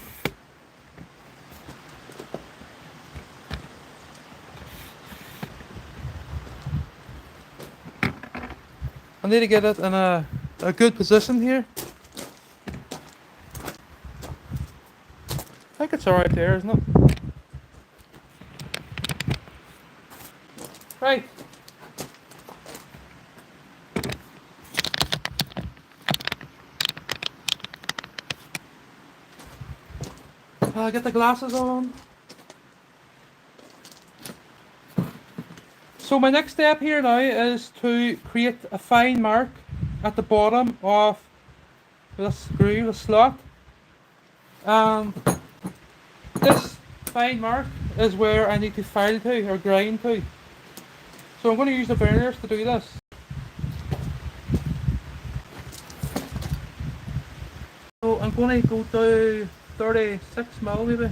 I need to get it in a good position here. I think it's alright there, isn't it? Right. I'll get the glasses on. So my next step here now is to create a fine mark at the bottom of this screw, the slot. And this fine mark is where I need to file to or grind to. So I'm going to use the burners to do this. So I'm going to go to 36mm maybe.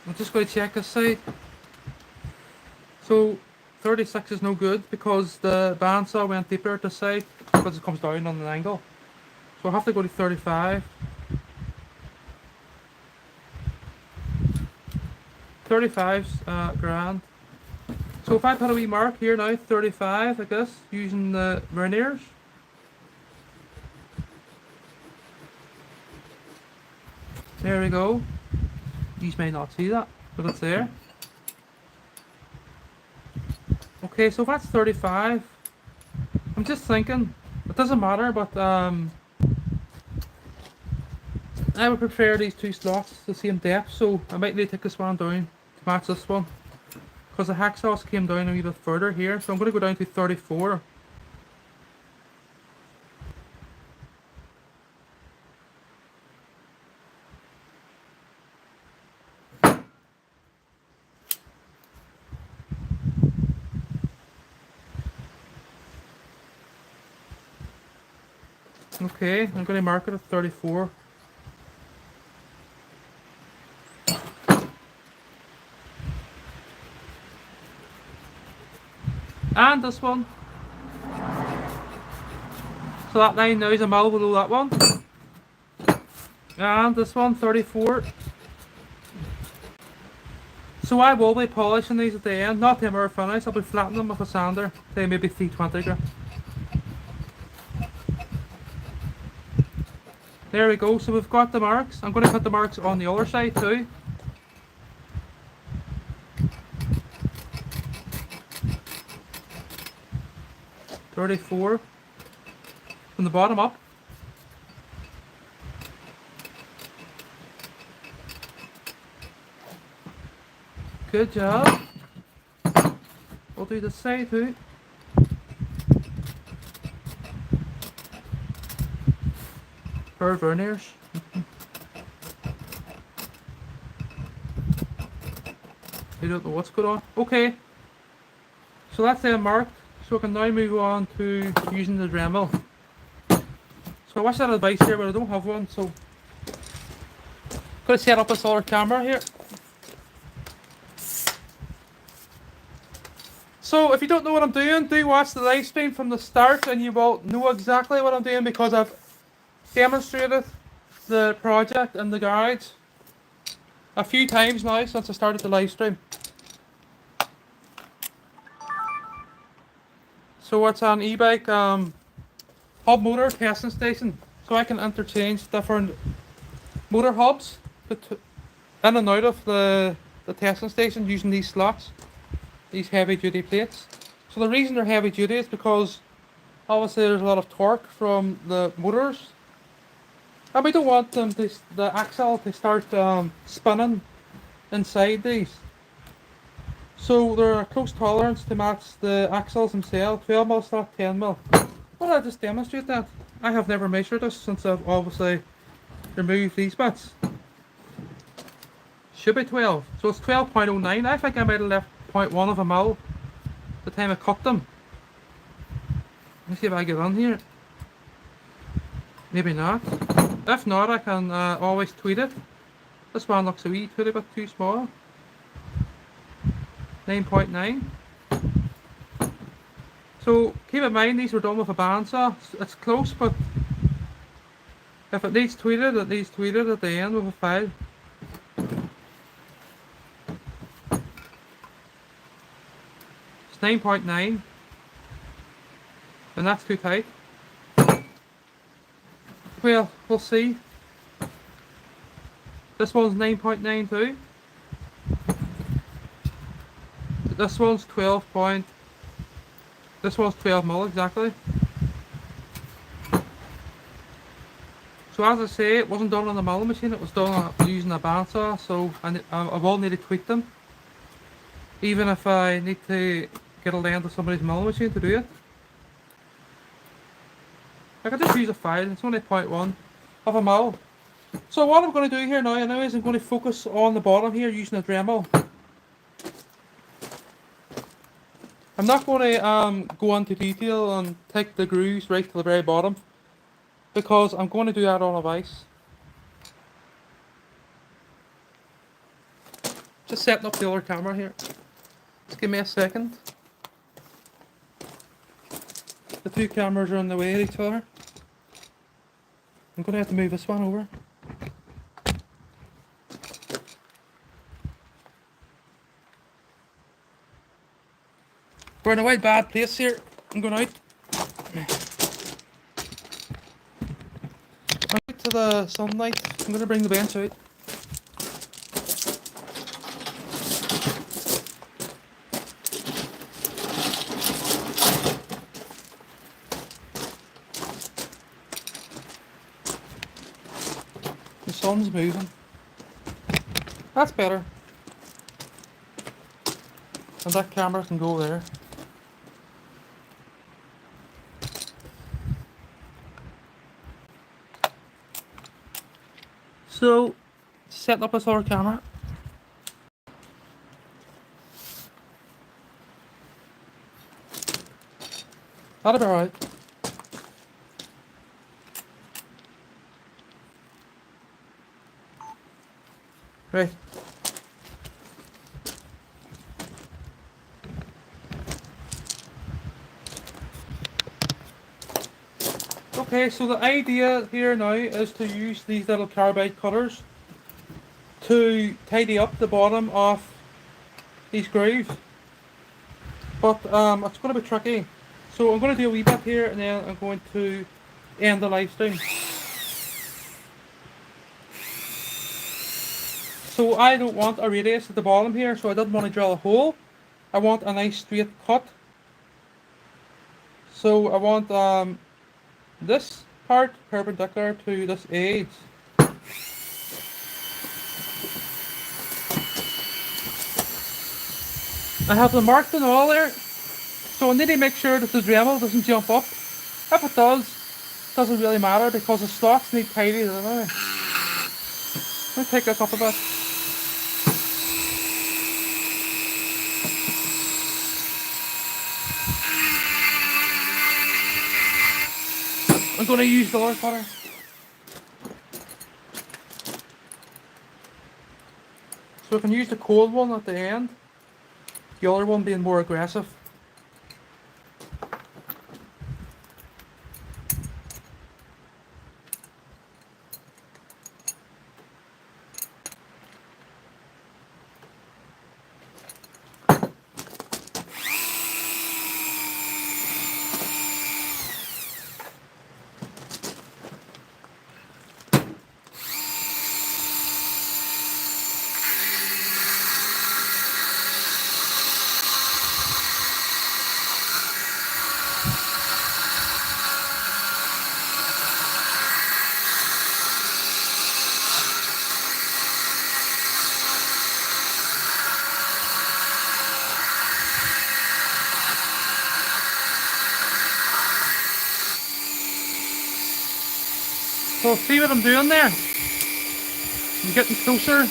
I'm just going to check this side. So 36 is no good because the bandsaw went deeper at this side because it comes down on an angle. So I'll have to go to 35. 35's grand. So if I put a wee mark here now, 35 like this, using the verniers. There we go. You may not see that, but it's there. Okay, so if that's 35, I'm just thinking, it doesn't matter, but I would prefer these two slots the same depth, so I might need to take this one down to match this one. Because the hacksaws came down a wee bit further here, so I'm going to go down to 34. Okay, I'm going to mark it at 34. And this one. So that line now is a mile below that one. And this one, 34. So I will be polishing these at the end, not to mirror finish. I'll be flattening them with a sander, say maybe 320 grit. There we go, so we've got the marks. I'm going to put the marks on the other side too. .34 from the bottom up. Good job. We'll do the side too. For verniers. You don't know what's going on. Okay. So that's them marked. So I can now move on to using the Dremel. So I wish I had advice here, but I don't have one. So I'm going to set up this other camera here. So if you don't know what I'm doing, do watch the live stream from the start and you will know exactly what I'm doing, because I've demonstrated the project in the garage a few times now since I started the live stream. So it's an e-bike hub motor testing station, so I can interchange different motor hubs in and out of the testing station using these slots, these heavy duty plates. So the reason they're heavy duty is because obviously there's a lot of torque from the motors, and we don't want them to, the axle to start spinning inside these. So they're a close tolerance to match the axles themselves, 12mm slot, 10mm. Well, I'll just demonstrate that. I have never measured this since I've obviously removed these bits. Should be 12. So it's 12.09. I think I might have left 0.1 of a mil the time I cut them. Let me see if I get on here. Maybe not. If not, I can always tweet it. This one looks a wee bit too small. 9.9. So keep in mind these were done with a bandsaw. It's close, but if it needs tweeted, it needs tweeted at the end with a file. It's 9.9, and that's too tight. Well, we'll see. This one's 9.9 too. This one's 12 point. This one's 12mm exactly. So as I say, it wasn't done on the milling machine, it was done using a bandsaw, so I will need to tweak them. Even if I need to get a length of somebody's milling machine to do it. I can just use a file, it's only 0.1 of a mil. So what I'm going to do here now anyways, I'm going to focus on the bottom here using a Dremel. I'm not going to go into detail and take the grooves right to the very bottom, because I'm going to do that on a vise. Just setting up the other camera here. Just give me a second. The two cameras are in the way of each other. I'm going to have to move this one over. We're in a wide bad place here. I'm going out. Out to the sunlight. I'm going to bring the bench out. The sun's moving. That's better. And that camera can go there. So, setting up this other camera. That'll be alright. Right. Okay, so the idea here now is to use these little carbide cutters to tidy up the bottom of these grooves. But it's going to be tricky. So I'm going to do a wee bit here and then I'm going to end the live stream. So I don't want a radius at the bottom here, so I didn't want to drill a hole. I want a nice straight cut. So I want this part perpendicular to this edge. I have them marked and all there, so I need to make sure that the Dremel doesn't jump up. If it does, it doesn't really matter because the slots need tidied anyway. Let me take this up a bit. I'm going to use the other cutter. So I can use the cold one at the end, the other one being more aggressive. So see what I'm doing there? I'm getting closer.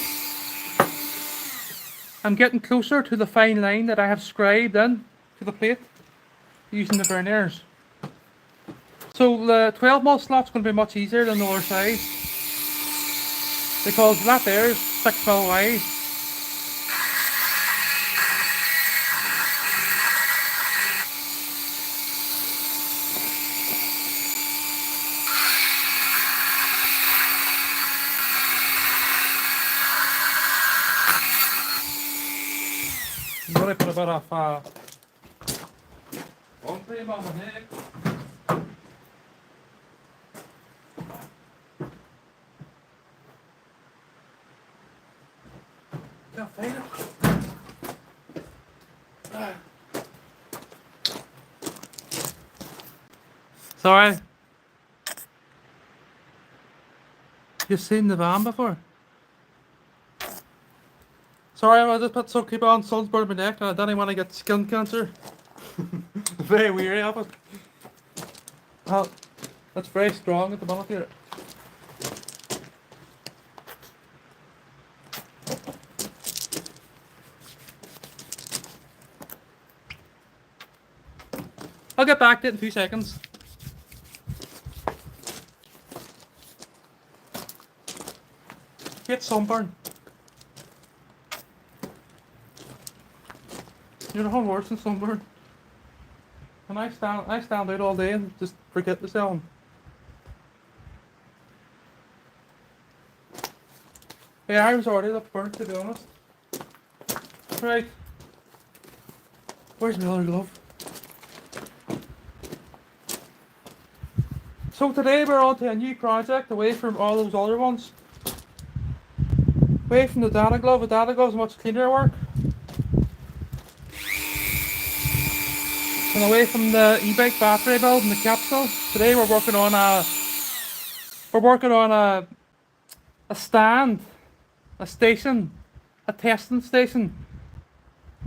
I'm getting closer to the fine line that I have scribed in to the plate using the verniers. So the 12mm slot's going to be much easier than the other side because that there is 6mm wide. I'm going to put a bit of on cream on my neck. Can't find it. Sorry. You've seen the van before? Sorry, I just put some keep on sunburn my neck and I didn't want to get skin cancer. Very weary of it. Well, that's very strong at the moment here. I'll get back to it in 2 seconds. Get sunburn. You're nothing worse than sunburn. And I stand out all day and just forget to sell them. Yeah, I was already up burnt to be honest. Right. Where's my other glove? So today we're on to a new project away from all those other ones. Away from the data glove. The data glove is much cleaner work. And away from the e-bike battery build and the capsule. Today we're working on a stand, a station, a testing station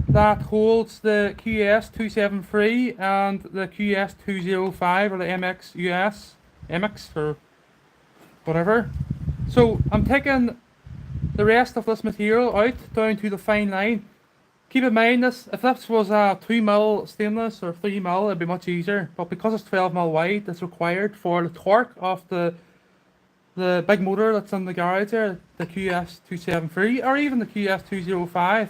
that holds the QS273 and the QS205 or the MXUS, MX or whatever. So I'm taking the rest of this material out down to the fine line. Keep in mind this, if this was a 2mm stainless or 3mm it'd be much easier, but because it's 12mm wide it's required for the torque of the big motor that's in the garage there, the QS273 or even the QS205.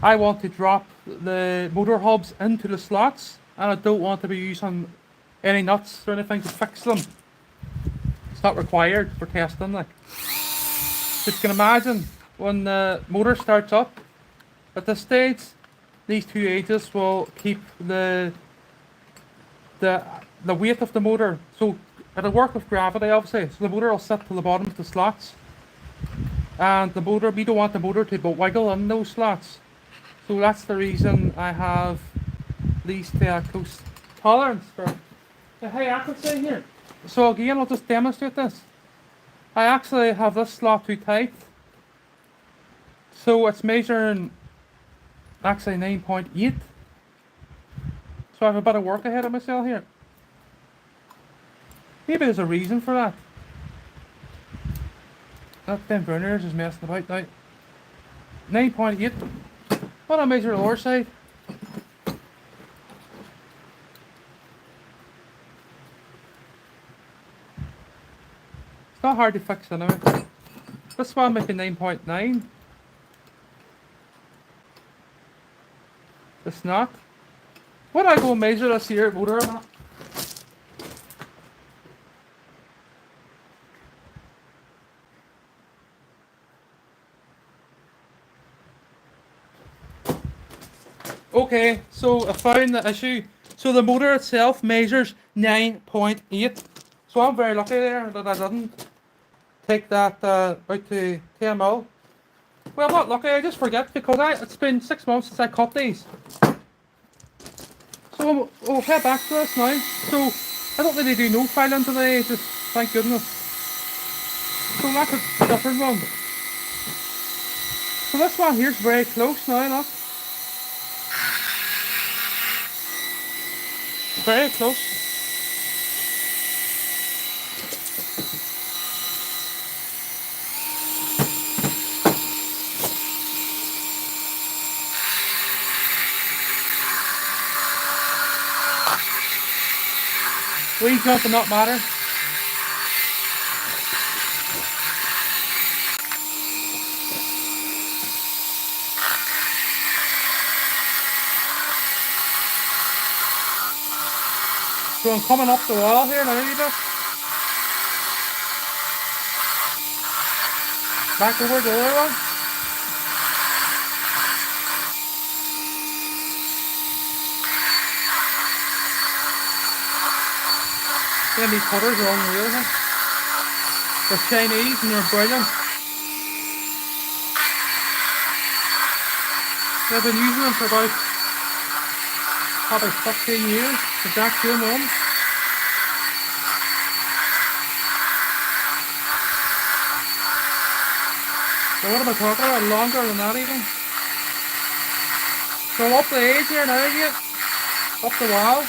I want to drop the motor hubs into the slots and I don't want to be using any nuts or anything to fix them. It's not required for testing. Like, but you can imagine when the motor starts up at this stage, these two ages will keep the weight of the motor. So it'll work with gravity, obviously. So the motor will sit to the bottom of the slots, and the motor, we don't want the motor to wiggle in those slots. So that's the reason I have these close tolerance for the high accuracy here. So again, I'll just demonstrate this. I actually have this slot too tight, so it's measuring actually 9.8. So I have a bit of work ahead of myself here. Maybe there's a reason for that. That them burners is messing about now. 9.8. What I measure the lower side? It's not hard to fix anyway. This one making 9.9. It's not. What do I go measure this here motor at? Okay, so I found the issue. So the motor itself measures 9.8. So I'm very lucky there that I didn't take that out to 10 mil. Well, I'm not lucky, I just forget because it's been 6 months since I cut these. So we'll head back to this now. So I don't really do no filing today, just thank goodness. So that's a different one. So this one here's very close now, look. Very close. We jump and not matter. So I'm coming up the wall here now a wee bit. Back over the other one. Then these cutters are unreal, huh? They're Chinese and they're brilliant. I've been using them for about probably 15 years. Exact same one. So what am I talking about? Longer than that even. So I'm up the edge here now again. Up the wall.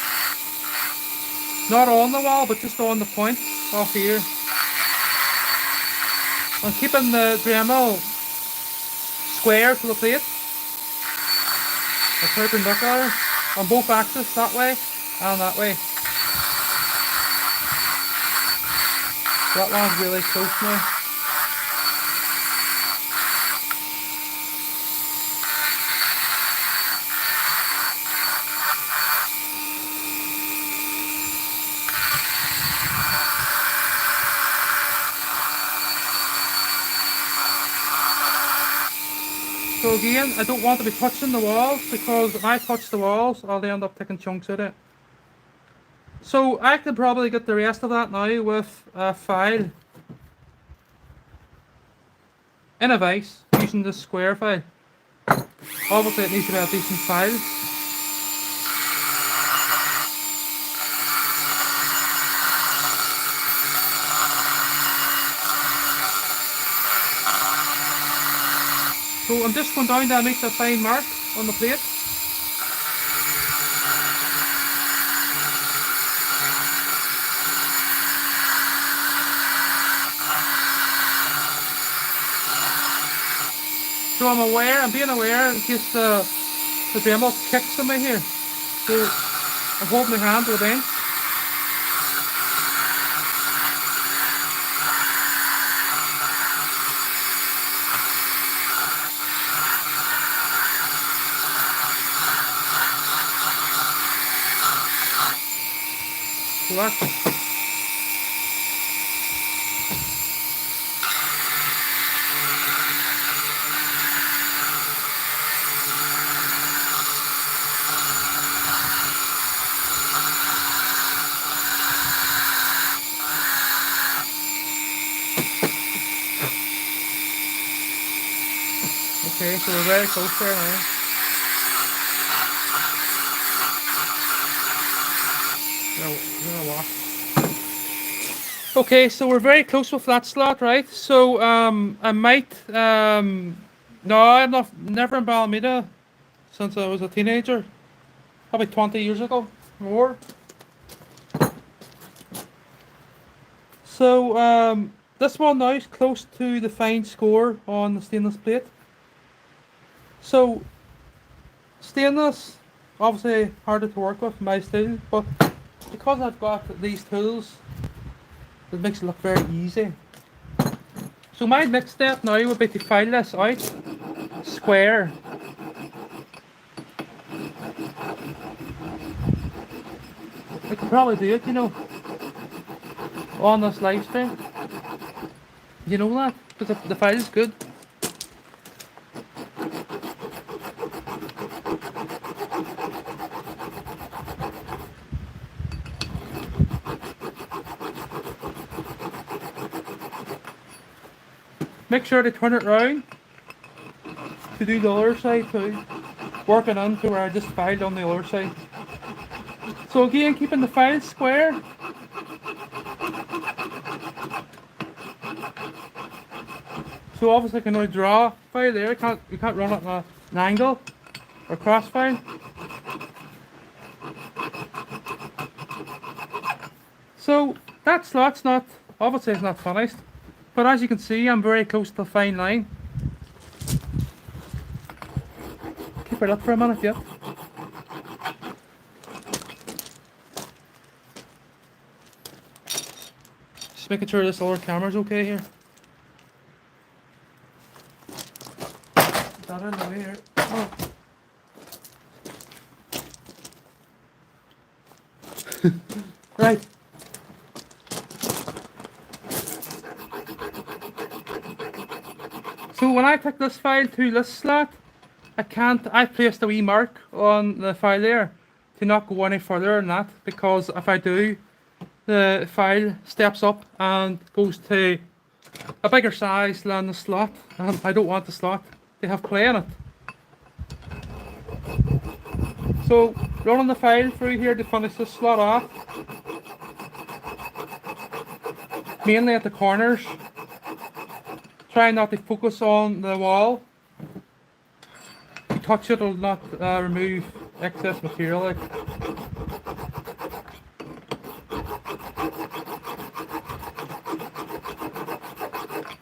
Not on the wall, but just on the point off here. I'm keeping the Dremel square to the plate. A perpendicular on both axes, that way and that way. That one's really close now. So again, I don't want to be touching the walls because if I touch the walls, I'll end up taking chunks out of it. So I could probably get the rest of that now with a file in a vise using this square file. Obviously it needs to be a decent file. So I'm just going down to make a fine mark on the plate. So I'm being aware in case the Dremel kicks on me here. So I'm holding my hand to the bench. back. Okay, so we're very close there now. Okay, so we're very close with that slot, right? So I might no, I'm not never in Balameda since I was a teenager, probably 20 years ago, more. So this one now is close to the fine score on the stainless plate. So stainless, obviously harder to work with, my style, but because I've got these tools, it makes it look very easy. So my next step now would be to file this out square. I could probably do it, you know, on this live stream. You know that? Because the file is good. Make sure to turn it round to do the other side too. Working into where I just filed on the other side. So again, keeping the file square. So obviously I can now draw a file there. You can't run it at an angle or cross file. So that slot's not, obviously it's not finished. But as you can see, I'm very close to the fine line. Keep it up for a minute, yep. Just making sure this other camera's okay here. Put that in the way here. Oh. Right. So when I take this file to this slot, I placed a wee mark on the file there to not go any further than that, because if I do, the file steps up and goes to a bigger size than the slot, and I don't want the slot to have play in it. So running the file through here to finish this slot off, mainly at the corners. Try not to focus on the wall. If you touch it, it'll not remove excess material. Like.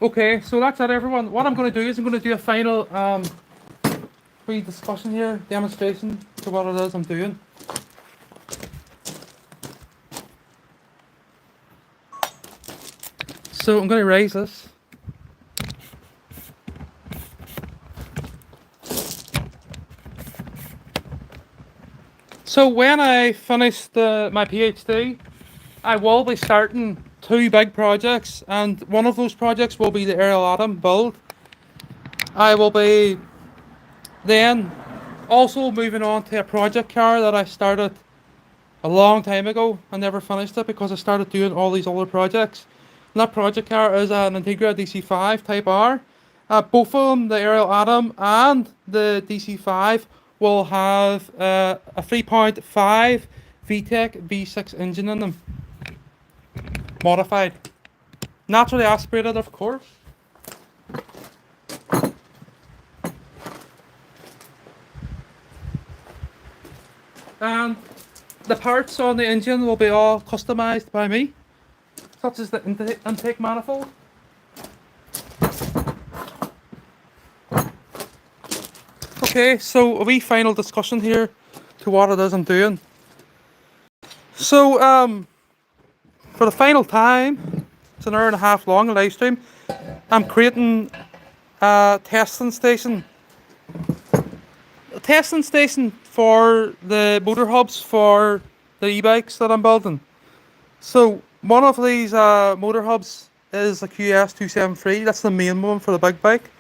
Okay, so that's it, everyone. What I'm going to do is I'm going to do a final free discussion here, demonstration to what it is I'm doing. So I'm going to raise this. So when I finish my PhD, I will be starting 2 big projects, and one of those projects will be the aerial atom build. I will be then also moving on to a project car that I started a long time ago. I never finished it because I started doing all these other projects. And that project car is an Integra DC5 Type R. Both of them, the aerial atom and the DC5, will have a 3.5 VTEC V6 engine in them. Modified. Naturally aspirated, of course. And the parts on the engine will be all customized by me, such as the intake manifold. Okay, so a wee final discussion here to what it is I'm doing. So, for the final time, it's an hour and a half long live stream, I'm creating a testing station. A testing station for the motor hubs for the e-bikes that I'm building. So one of these motor hubs is a QS273. That's the main one for the big bike.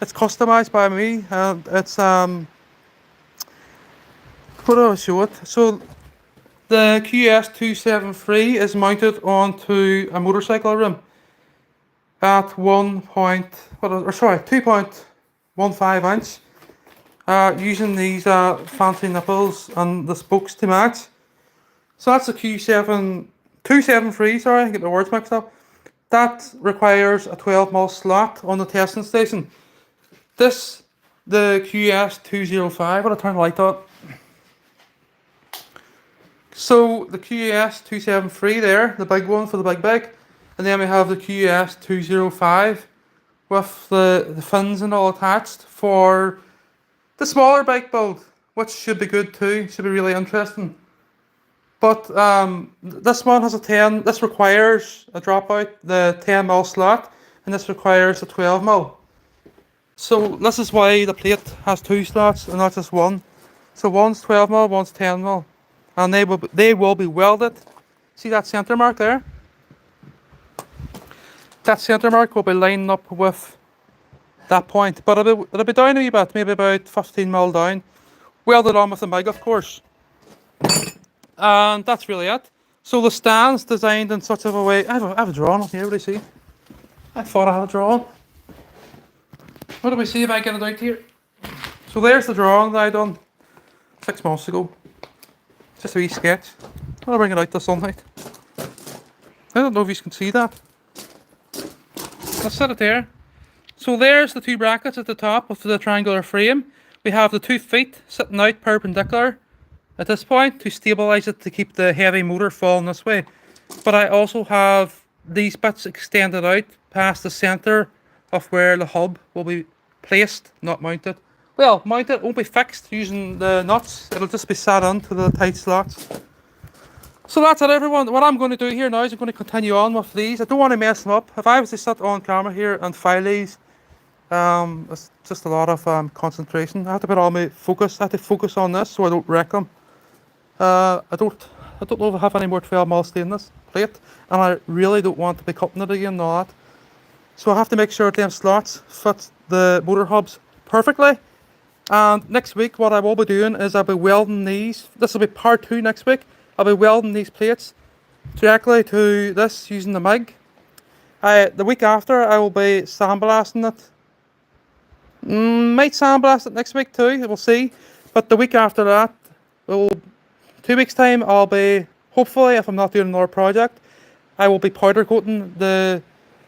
It's customized by me, and it's how do I show it? So the QS273 is mounted onto a motorcycle rim at 2.15 inch, using these fancy nipples and the spokes to match. So that's the Q273, sorry, I get the words mixed up. That requires a 12mm slot on the testing station. The QS205, I'll turn the light on. So the QS273 there, the big one for the big bike, and then we have the QS205 with the fins and all attached for the smaller bike build, which should be good too, should be really interesting. But this one has this requires a dropout, the 10mm slot, and this requires a 12mm. So this is why the plate has two slots and not just one. So one's 12mm, one's 10mm. And they will be welded. See that center mark there? That center mark will be lining up with that point, but it'll be down a wee bit, maybe about 15mm down. Welded on with the MIG, of course. And that's really it. So the stand's designed in such a way. I have a drawing here. What do you see? I thought I had a drawing. What do we see if I get it out here? So there's the drawing that I done 6 months ago. Just a wee sketch. I'll bring it out to sunlight. I don't know if you can see that. Let's set it there. So there's the two brackets at the top of the triangular frame. We have the 2 feet sitting out perpendicular at this point to stabilize it to keep the heavy motor falling this way. But I also have these bits extended out past the center of where the hub will be placed, not mounted. Well, mounted won't be fixed using the nuts. It'll just be sat onto the tight slots. So that's it, everyone. What I'm going to do here now is I'm going to continue on with these. I don't want to mess them up. If I was to sit on camera here and file these, it's just a lot of concentration. I have to put all my focus. I have to focus on this so I don't wreck them. I don't know if I have any more 12mm stainless plate, and I really don't want to be cutting it again and all that. So I have to make sure them slots fit the motor hubs perfectly. And next week what I will be doing is I'll be welding these. This will be part 2 next week. I'll be welding these plates directly to this using the MIG. The week after I will be sandblasting it. Might sandblast it next week too, we'll see. But the week after that, 2 weeks time, I'll be, hopefully if I'm not doing another project, I will be powder coating the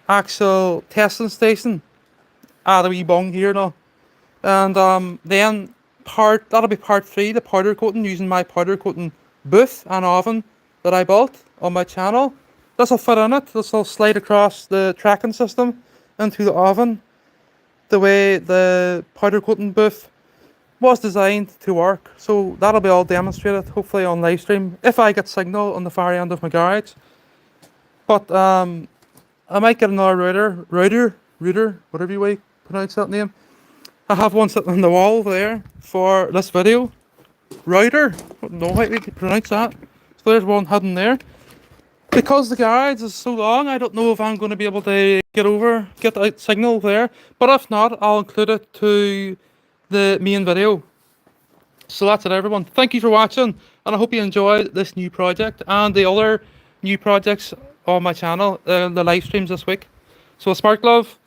actual testing station. The wee bung here now. And then that'll be part 3, the powder coating, using my powder coating booth and oven that I built on my channel. This will fit in it. This will slide across the tracking system into the oven, the way the powder coating booth was designed to work. So that'll be all demonstrated, hopefully on live stream, if I get signal on the far end of my garage. But I might get another router, whatever you way pronounce that name. I have one sitting on the wall there for this video. Router, I don't know how you pronounce that. So there's one hidden there. Because the garage is so long, I don't know if I'm going to be able to get out signal there. But if not, I'll include it to the main video. So that's it, everyone. Thank you for watching, and I hope you enjoyed this new project and the other new projects on my channel, the live streams this week. So a spark glove,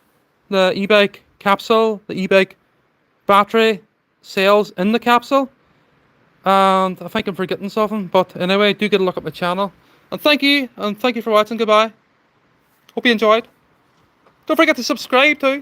the e-bike capsule, the e-bike battery cells in the capsule, and I think I'm forgetting something, but anyway, do get a look at my channel. And thank you for watching. Goodbye. Hope you enjoyed. Don't forget to subscribe too.